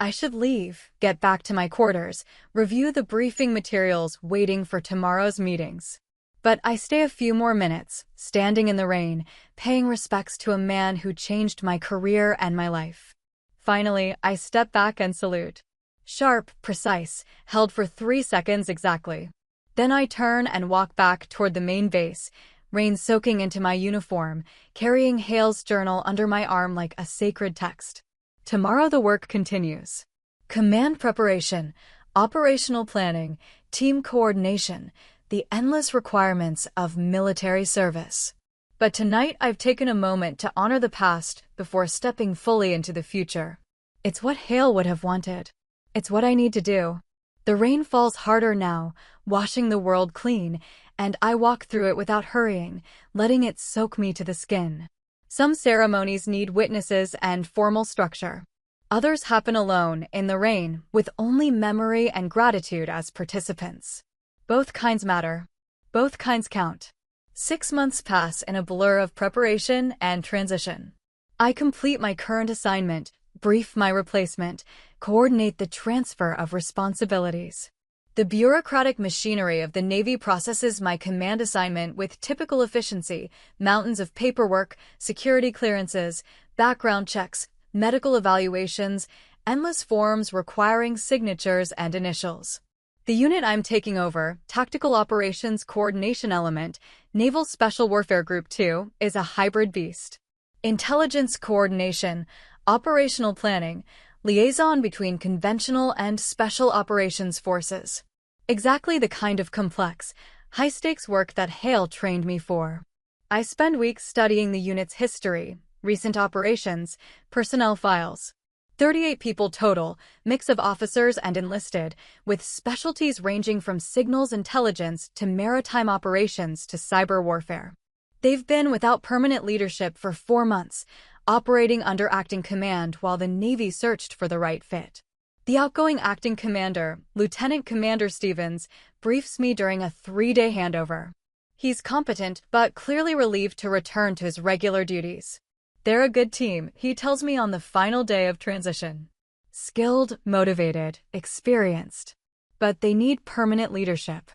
I should leave, get back to my quarters, review the briefing materials waiting for tomorrow's meetings. But I stay a few more minutes, standing in the rain, paying respects to a man who changed my career and my life. Finally, I step back and salute. Sharp, precise, held for 3 seconds exactly. Then I turn and walk back toward the main base, rain soaking into my uniform, carrying Hale's journal under my arm like a sacred text. Tomorrow the work continues. Command preparation, operational planning, team coordination, the endless requirements of military service. But tonight I've taken a moment to honor the past before stepping fully into the future. It's what Hale would have wanted. It's what I need to do. The rain falls harder now, washing the world clean, and I walk through it without hurrying, letting it soak me to the skin. Some ceremonies need witnesses and formal structure. Others happen alone, in the rain, with only memory and gratitude as participants. Both kinds matter. Both kinds count. 6 months pass in a blur of preparation and transition. I complete my current assignment, brief my replacement, coordinate the transfer of responsibilities. The bureaucratic machinery of the Navy processes my command assignment with typical efficiency, mountains of paperwork, security clearances, background checks, medical evaluations, endless forms requiring signatures and initials. The unit I'm taking over, Tactical Operations Coordination Element, Naval Special Warfare Group 2, is a hybrid beast. Intelligence coordination, operational planning, liaison between conventional and special operations forces. Exactly the kind of complex, high-stakes work that Hale trained me for. I spend weeks studying the unit's history, recent operations, personnel files. 38 people total, mix of officers and enlisted, with specialties ranging from signals intelligence to maritime operations to cyber warfare. They've been without permanent leadership for 4 months, operating under acting command while the Navy searched for the right fit. The outgoing acting commander, Lieutenant Commander Stevens, briefs me during a 3-day handover. He's competent, but clearly relieved to return to his regular duties. They're a good team, he tells me on the final day of transition. Skilled, motivated, experienced. But they need permanent leadership.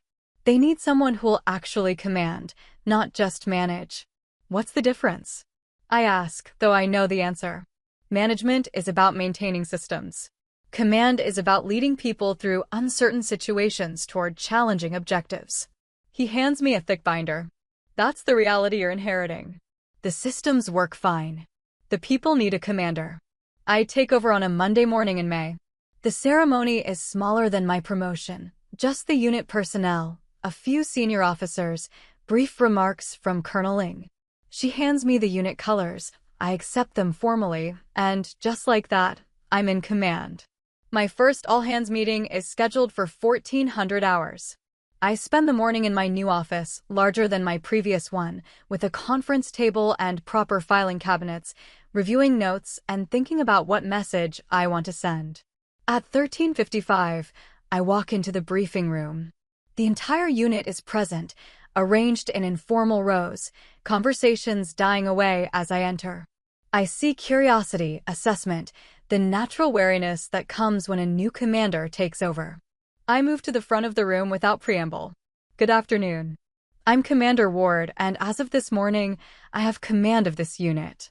They need someone who'll actually command, not just manage. What's the difference? I ask, though I know the answer. Management is about maintaining systems. Command is about leading people through uncertain situations toward challenging objectives. He hands me a thick binder. That's the reality you're inheriting. The systems work fine. The people need a commander. I take over on a Monday morning in May. The ceremony is smaller than my promotion. Just the unit personnel, a few senior officers, brief remarks from Colonel Ling. She hands me the unit colors, I accept them formally, and just like that, I'm in command. My first all-hands meeting is scheduled for 1400 hours. I spend the morning in my new office, larger than my previous one, with a conference table and proper filing cabinets, reviewing notes, and thinking about what message I want to send. At 13:55, I walk into the briefing room. The entire unit is present, arranged in informal rows, conversations dying away as I enter. I see curiosity, assessment, the natural wariness that comes when a new commander takes over. I move to the front of the room without preamble. Good afternoon. I'm Commander Ward, and as of this morning, I have command of this unit.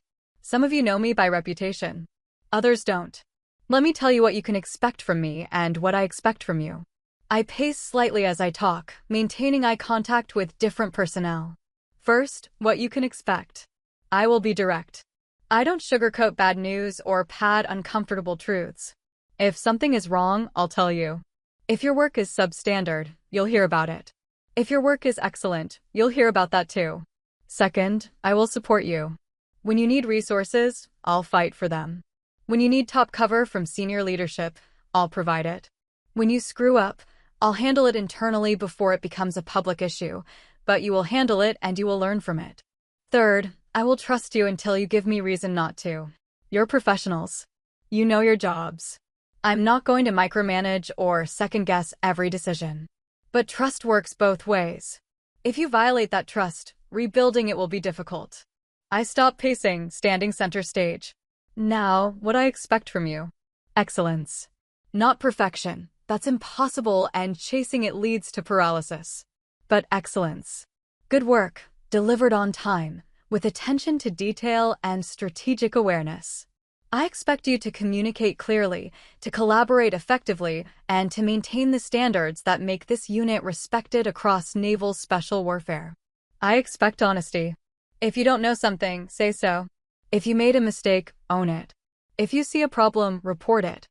Some of you know me by reputation. Others don't. Let me tell you what you can expect from me and what I expect from you. I pace slightly as I talk, maintaining eye contact with different personnel. First, what you can expect. I will be direct. I don't sugarcoat bad news or pad uncomfortable truths. If something is wrong, I'll tell you. If your work is substandard, you'll hear about it. If your work is excellent, you'll hear about that too. Second, I will support you. When you need resources, I'll fight for them. When you need top cover from senior leadership, I'll provide it. When you screw up, I'll handle it internally before it becomes a public issue, but you will handle it and you will learn from it. Third, I will trust you until you give me reason not to. You're professionals. You know your jobs. I'm not going to micromanage or second-guess every decision. But trust works both ways. If you violate that trust, rebuilding it will be difficult. I stop pacing, standing center stage. Now, what I expect from you. Excellence. Not perfection. That's impossible, and chasing it leads to paralysis. But excellence. Good work, delivered on time, with attention to detail and strategic awareness. I expect you to communicate clearly, to collaborate effectively, and to maintain the standards that make this unit respected across naval special warfare. I expect honesty. If you don't know something, say so. If you made a mistake, own it. If you see a problem, report it.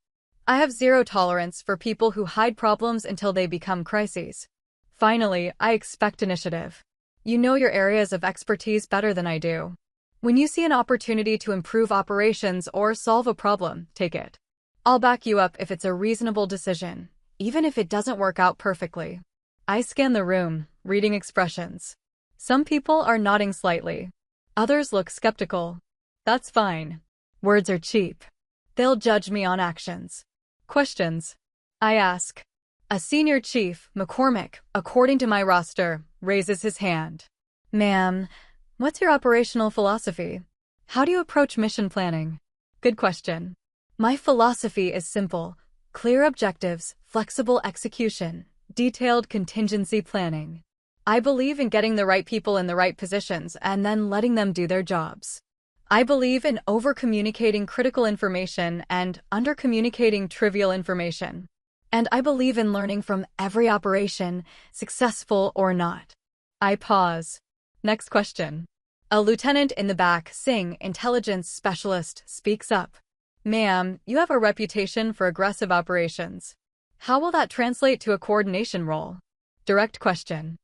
I have zero tolerance for people who hide problems until they become crises. Finally, I expect initiative. You know your areas of expertise better than I do. When you see an opportunity to improve operations or solve a problem, take it. I'll back you up if it's a reasonable decision, even if it doesn't work out perfectly. I scan the room, reading expressions. Some people are nodding slightly. Others look skeptical. That's fine. Words are cheap. They'll judge me on actions. Questions. I ask. A senior chief, McCormick, according to my roster, raises his hand. Ma'am, what's your operational philosophy? How do you approach mission planning? Good question. My philosophy is simple: clear objectives, flexible execution, detailed contingency planning. I believe in getting the right people in the right positions and then letting them do their jobs. I believe in over-communicating critical information and under-communicating trivial information. And I believe in learning from every operation, successful or not. I pause. Next question. A lieutenant in the back, Singh, intelligence specialist, speaks up. Ma'am, you have a reputation for aggressive operations. How will that translate to a coordination role? Direct question.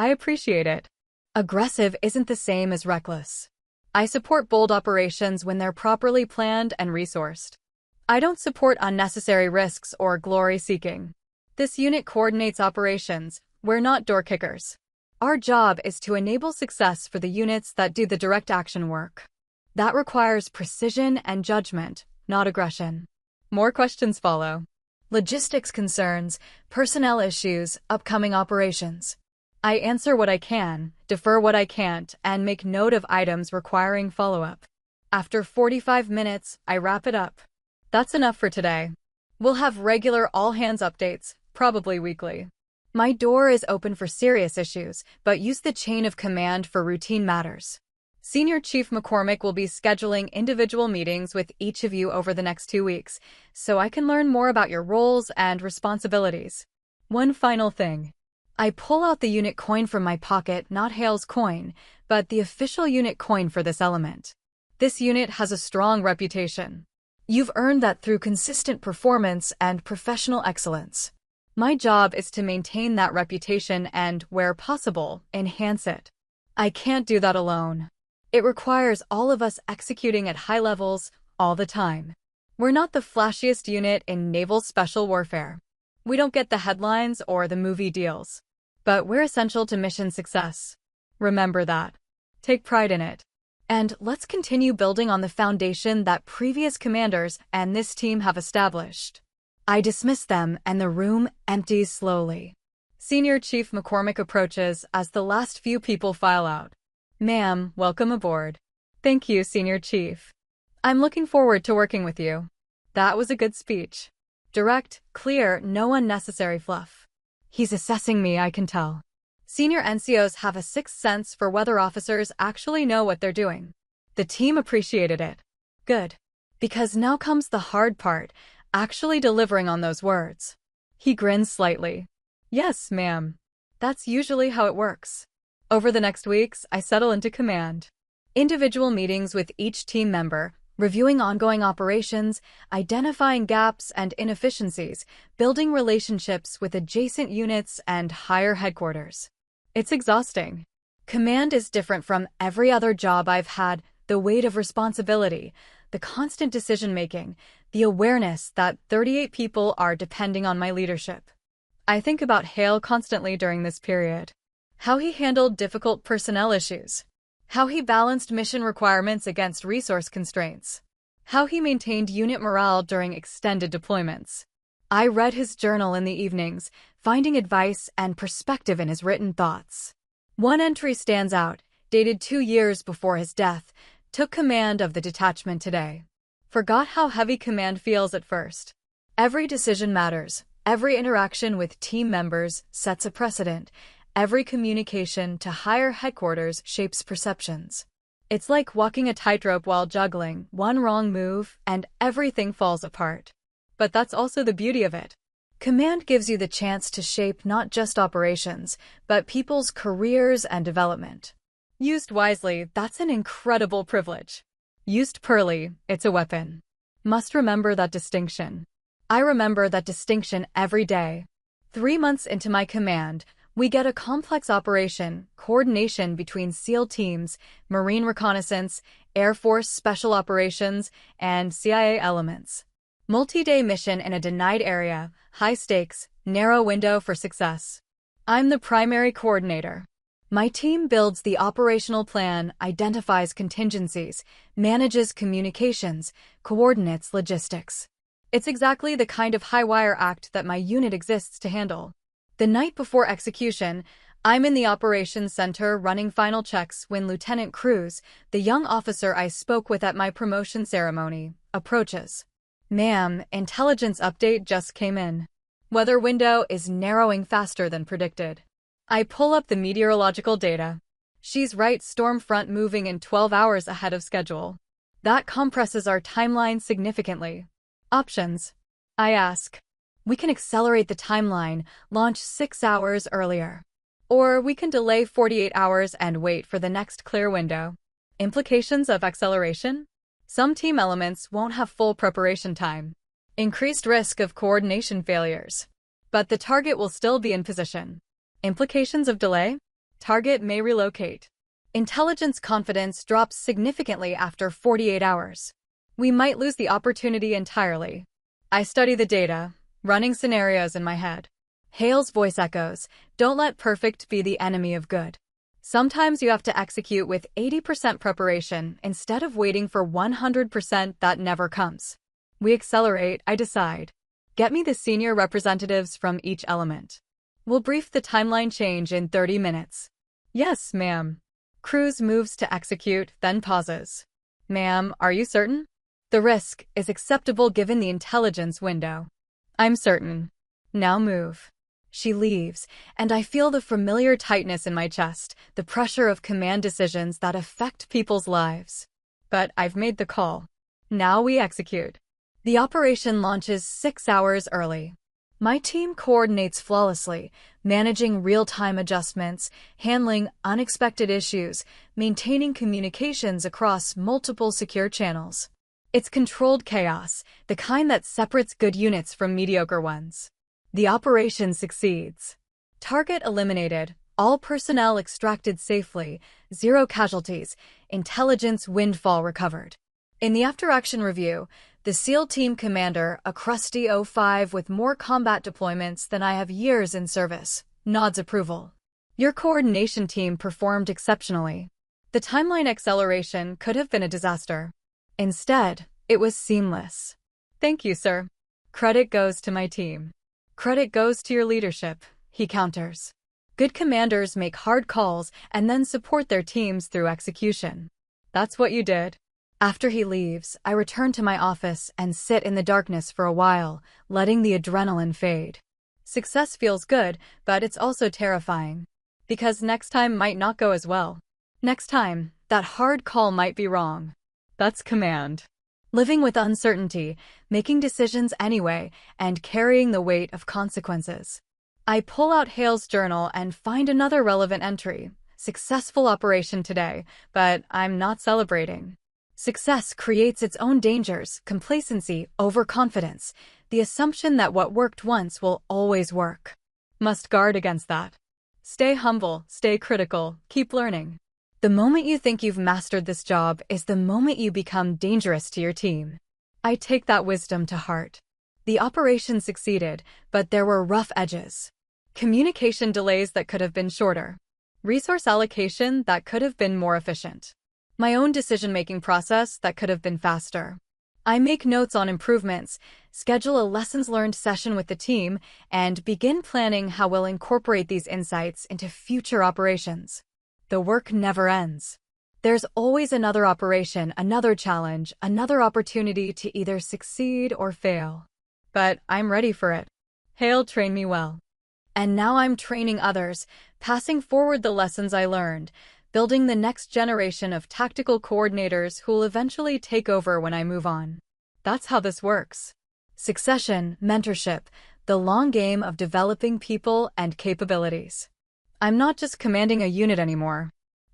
I appreciate it. Aggressive isn't the same as reckless. I support bold operations when they're properly planned and resourced. I don't support unnecessary risks or glory-seeking. This unit coordinates operations. We're not door kickers. Our job is to enable success for the units that do the direct action work. That requires precision and judgment, not aggression. More questions follow. Logistics concerns, personnel issues, upcoming operations. I answer what I can, defer what I can't, and make note of items requiring follow-up. After 45 minutes, I wrap it up. That's enough for today. We'll have regular all-hands updates, probably weekly. My door is open for serious issues, but use the chain of command for routine matters. Senior Chief McCormick will be scheduling individual meetings with each of you over the next 2 weeks, so I can learn more about your roles and responsibilities. One final thing. I pull out the unit coin from my pocket, not Hale's coin, but the official unit coin for this element. This unit has a strong reputation. You've earned that through consistent performance and professional excellence. My job is to maintain that reputation and, where possible, enhance it. I can't do that alone. It requires all of us executing at high levels, all the time. We're not the flashiest unit in naval special warfare. We don't get the headlines or the movie deals. But we're essential to mission success. Remember that. Take pride in it. And let's continue building on the foundation that previous commanders and this team have established. I dismiss them and the room empties slowly. Senior Chief McCormick approaches as the last few people file out. Ma'am, welcome aboard. Thank you, Senior Chief. I'm looking forward to working with you. That was a good speech. Direct, clear, no unnecessary fluff. He's assessing me, I can tell. Senior NCOs have a sixth sense for whether officers actually know what they're doing. The team appreciated it. Good. Because now comes the hard part, actually delivering on those words. He grins slightly. Yes, ma'am. That's usually how it works. Over the next weeks, I settle into command. Individual meetings with each team member, reviewing ongoing operations, identifying gaps and inefficiencies, building relationships with adjacent units and higher headquarters. It's exhausting. Command is different from every other job I've had, the weight of responsibility, the constant decision-making, the awareness that 38 people are depending on my leadership. I think about Hale constantly during this period. How he handled difficult personnel issues. How he balanced mission requirements against resource constraints. How he maintained unit morale during extended deployments. I read his journal in the evenings, finding advice and perspective in his written thoughts. One entry stands out, dated 2 years before his death. Took command of the detachment today. Forgot how heavy command feels at first. Every decision matters. Every interaction with team members sets a precedent. Every communication to higher headquarters shapes perceptions. It's like walking a tightrope while juggling. One wrong move, and everything falls apart. But that's also the beauty of it. Command gives you the chance to shape not just operations, but people's careers and development. Used wisely, that's an incredible privilege. Used poorly, it's a weapon. Must remember that distinction. I remember that distinction every day. 3 months into my command, we get a complex operation, coordination between SEAL teams, Marine reconnaissance, Air Force special operations, and CIA elements. Multi-day mission in a denied area, high stakes, narrow window for success. I'm the primary coordinator. My team builds the operational plan, identifies contingencies, manages communications, coordinates logistics. It's exactly the kind of high-wire act that my unit exists to handle. The night before execution, I'm in the operations center running final checks when Lieutenant Cruz, the young officer I spoke with at my promotion ceremony, approaches. Ma'am, intelligence update just came in. Weather window is narrowing faster than predicted. I pull up the meteorological data. She's right, storm front moving in 12 hours ahead of schedule. That compresses our timeline significantly. Options? I ask. We can accelerate the timeline, launch 6 hours earlier. Or we can delay 48 hours and wait for the next clear window. Implications of acceleration? Some team elements won't have full preparation time. Increased risk of coordination failures. But the target will still be in position. Implications of delay? Target may relocate. Intelligence confidence drops significantly after 48 hours. We might lose the opportunity entirely. I study the data, running scenarios in my head. Hale's voice echoes, don't let perfect be the enemy of good. Sometimes you have to execute with 80% preparation instead of waiting for 100% that never comes. We accelerate, I decide. Get me the senior representatives from each element. We'll brief the timeline change in 30 minutes. Yes, ma'am. Cruz moves to execute, then pauses. Ma'am, are you certain? The risk is acceptable given the intelligence window. I'm certain. Now move. She leaves, and I feel the familiar tightness in my chest, the pressure of command decisions that affect people's lives. But I've made the call. Now we execute. The operation launches 6 hours early. My team coordinates flawlessly, managing real-time adjustments, handling unexpected issues, maintaining communications across multiple secure channels. It's controlled chaos, the kind that separates good units from mediocre ones. The operation succeeds. Target eliminated, all personnel extracted safely, 0 casualties, intelligence windfall recovered. In the after-action review, the SEAL team commander, a crusty 05 with more combat deployments than I have years in service, nods approval. Your coordination team performed exceptionally. The timeline acceleration could have been a disaster. Instead, it was seamless. Thank you, sir. Credit goes to my team. Credit goes to your leadership, he counters. Good commanders make hard calls and then support their teams through execution. That's what you did. After he leaves, I return to my office and sit in the darkness for a while, letting the adrenaline fade. Success feels good, but it's also terrifying. Because next time might not go as well. Next time, that hard call might be wrong. That's command. Living with uncertainty, making decisions anyway, and carrying the weight of consequences. I pull out Hale's journal and find another relevant entry. Successful operation today, but I'm not celebrating. Success creates its own dangers: complacency, overconfidence, the assumption that what worked once will always work. Must guard against that. Stay humble, stay critical, keep learning. The moment you think you've mastered this job is the moment you become dangerous to your team. I take that wisdom to heart. The operation succeeded, but there were rough edges. Communication delays that could have been shorter. Resource allocation that could have been more efficient. My own decision-making process that could have been faster. I make notes on improvements, schedule a lessons learned session with the team, and begin planning how we'll incorporate these insights into future operations. The work never ends. There's always another operation, another challenge, another opportunity to either succeed or fail. But I'm ready for it. Hale trained me well. And now I'm training others, passing forward the lessons I learned, building the next generation of tactical coordinators who'll eventually take over when I move on. That's how this works. Succession, mentorship, the long game of developing people and capabilities. I'm not just commanding a unit anymore.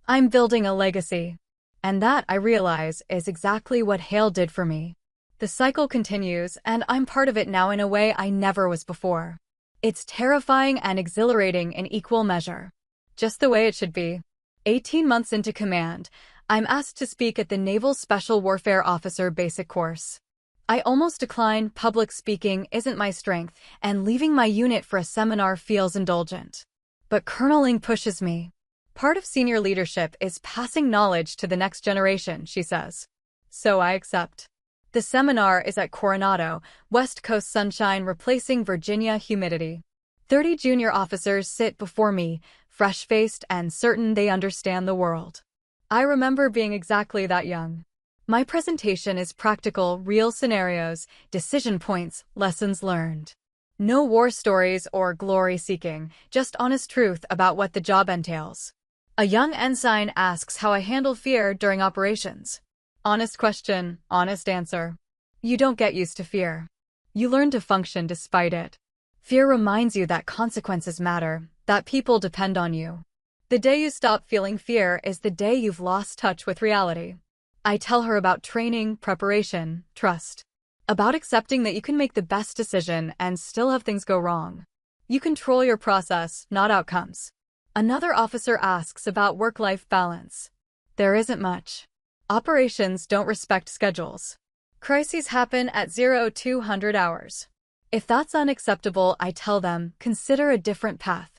I'm building a legacy. And that, I realize, is exactly what Hale did for me. The cycle continues, and I'm part of it now in a way I never was before. It's terrifying and exhilarating in equal measure. Just the way it should be. 18 months into command, I'm asked to speak at the Naval Special Warfare Officer Basic Course. I almost decline. Public speaking isn't my strength, and leaving my unit for a seminar feels indulgent. But Colonel pushes me. Part of senior leadership is passing knowledge to the next generation, she says. So I accept. The seminar is at Coronado, West Coast sunshine replacing Virginia humidity. 30 junior officers sit before me, fresh-faced and certain they understand the world. I remember being exactly that young. My presentation is practical, real scenarios, decision points, lessons learned. No war stories or glory-seeking, just honest truth about what the job entails. A young ensign asks how I handle fear during operations. Honest question, honest answer. You don't get used to fear. You learn to function despite it. Fear reminds you that consequences matter, that people depend on you. The day you stop feeling fear is the day you've lost touch with reality. I tell her about training, preparation, trust. About accepting that you can make the best decision and still have things go wrong. You control your process, not outcomes. Another officer asks about work-life balance. There isn't much. Operations don't respect schedules. Crises happen at 0200 hours. If that's unacceptable, I tell them, consider a different path.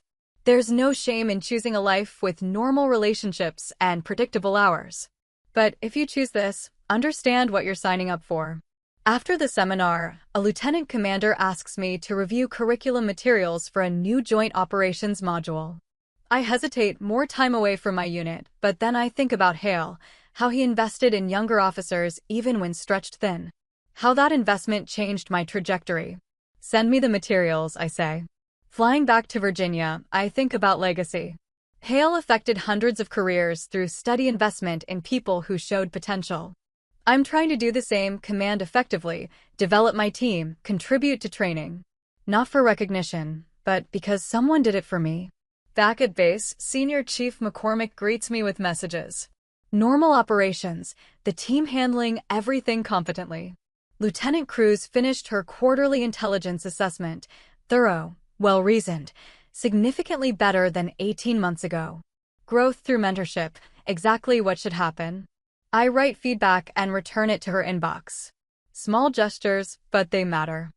There's no shame in choosing a life with normal relationships and predictable hours. But if you choose this, understand what you're signing up for. After the seminar, a lieutenant commander asks me to review curriculum materials for a new joint operations module. I hesitate, more time away from my unit, but then I think about Hale, how he invested in younger officers even when stretched thin. How that investment changed my trajectory. Send me the materials, I say. Flying back to Virginia, I think about legacy. Hale affected hundreds of careers through steady investment in people who showed potential. I'm trying to do the same, command effectively, develop my team, contribute to training. Not for recognition, but because someone did it for me. Back at base, Senior Chief McCormick greets me with messages. Normal operations, the team handling everything competently. Lieutenant Cruz finished her quarterly intelligence assessment, thorough, well-reasoned, significantly better than 18 months ago. Growth through mentorship, exactly what should happen. I write feedback and return it to her inbox. Small gestures, but they matter.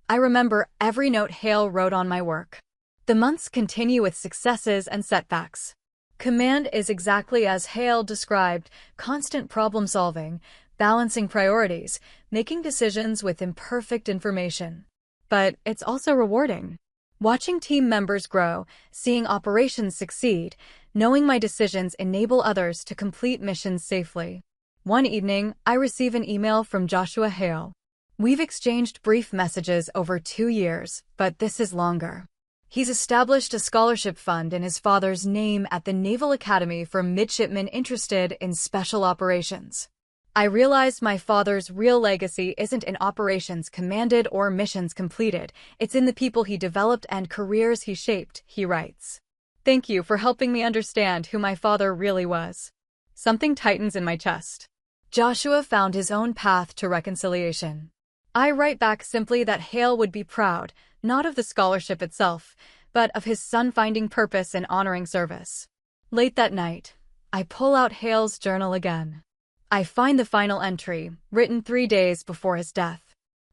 I remember every note Hale wrote on my work. The months continue with successes and setbacks. Command is exactly as Hale described, constant problem-solving, balancing priorities, making decisions with imperfect information. But it's also rewarding. Watching team members grow, seeing operations succeed, knowing my decisions enable others to complete missions safely. One evening, I receive an email from Joshua Hale. We've exchanged brief messages over 2 years, but this is longer. He's established a scholarship fund in his father's name at the Naval Academy for midshipmen interested in special operations. I realized my father's real legacy isn't in operations commanded or missions completed, it's in the people he developed and careers he shaped, he writes. Thank you for helping me understand who my father really was. Something tightens in my chest. Joshua found his own path to reconciliation. I write back simply that Hale would be proud, not of the scholarship itself, but of his son finding purpose in honoring service. Late that night, I pull out Hale's journal again. I find the final entry, written 3 days before his death.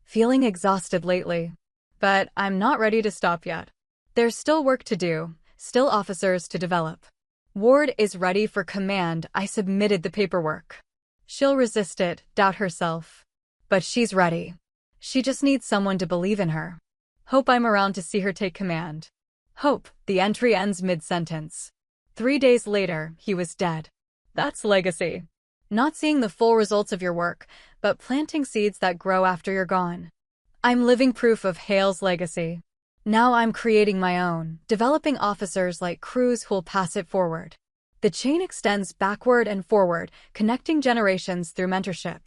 Feeling exhausted lately, but I'm not ready to stop yet. There's still work to do, still officers to develop. Ward is ready for command. I submitted the paperwork. She'll resist it, doubt herself. But she's ready. She just needs someone to believe in her. Hope I'm around to see her take command. Hope, the entry ends mid-sentence. 3 days later, he was dead. That's legacy. Not seeing the full results of your work, but planting seeds that grow after you're gone. I'm living proof of Hale's legacy. Now I'm creating my own, developing officers like crews who'll pass it forward. The chain extends backward and forward, connecting generations through mentorship.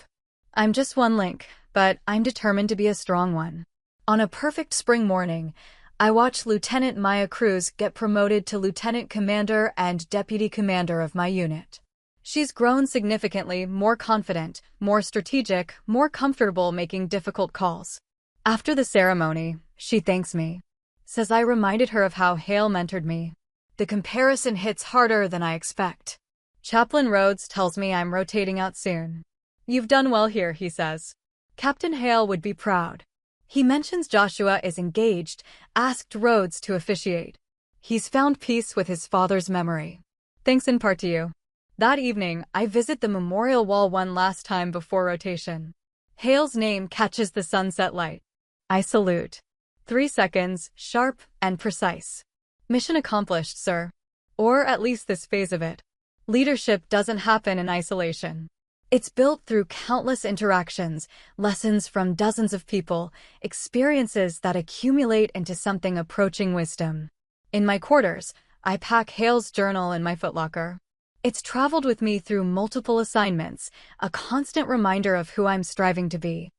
I'm just one link, but I'm determined to be a strong one. On a perfect spring morning, I watch Lieutenant Maya Cruz get promoted to Lieutenant Commander and Deputy Commander of my unit. She's grown significantly, more confident, more strategic, more comfortable making difficult calls. After the ceremony, she thanks me. Says I reminded her of how Hale mentored me. The comparison hits harder than I expect. Chaplain Rhodes tells me I'm rotating out soon. You've done well here, he says. Captain Hale would be proud. He mentions Joshua is engaged, asked Rhodes to officiate. He's found peace with his father's memory. Thanks in part to you. That evening, I visit the memorial wall one last time before rotation. Hale's name catches the sunset light. I salute. 3 seconds, sharp and precise. Mission accomplished, sir. Or at least this phase of it. Leadership doesn't happen in isolation. It's built through countless interactions, lessons from dozens of people, experiences that accumulate into something approaching wisdom. In my quarters, I pack Hale's journal in my footlocker. It's traveled with me through multiple assignments, a constant reminder of who I'm striving to be.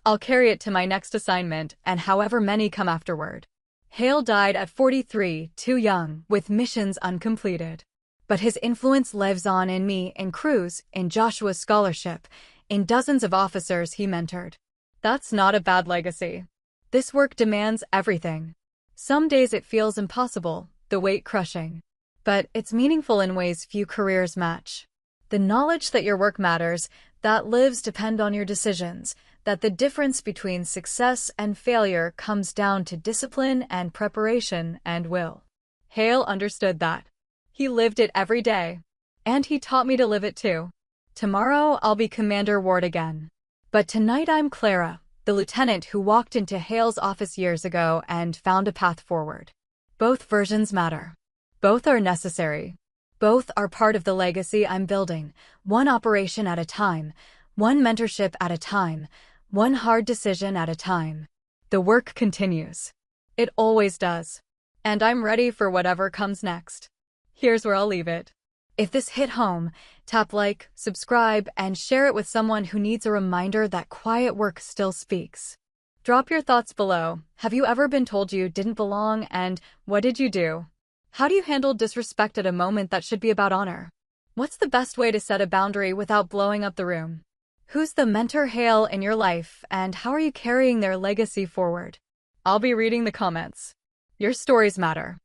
I'll carry it to my next assignment and however many come afterward. Hale died at 43, too young, with missions uncompleted. But his influence lives on in me, in Cruz, in Joshua's scholarship, in dozens of officers he mentored. That's not a bad legacy. This work demands everything. Some days it feels impossible, the weight crushing. But it's meaningful in ways few careers match. The knowledge that your work matters, that lives depend on your decisions, that the difference between success and failure comes down to discipline and preparation and will. Hale understood that. He lived it every day. And he taught me to live it too. Tomorrow I'll be Commander Ward again. But tonight I'm Clara, the lieutenant who walked into Hale's office years ago and found a path forward. Both versions matter. Both are necessary. Both are part of the legacy I'm building, one operation at a time, one mentorship at a time, one hard decision at a time. The work continues. It always does. And I'm ready for whatever comes next. Here's where I'll leave it. If this hit home, tap like, subscribe, and share it with someone who needs a reminder that quiet work still speaks. Drop your thoughts below. Have you ever been told you didn't belong, and what did you do? How do you handle disrespect at a moment that should be about honor? What's the best way to set a boundary without blowing up the room? Who's the mentor Hale in your life, and how are you carrying their legacy forward? I'll be reading the comments. Your stories matter.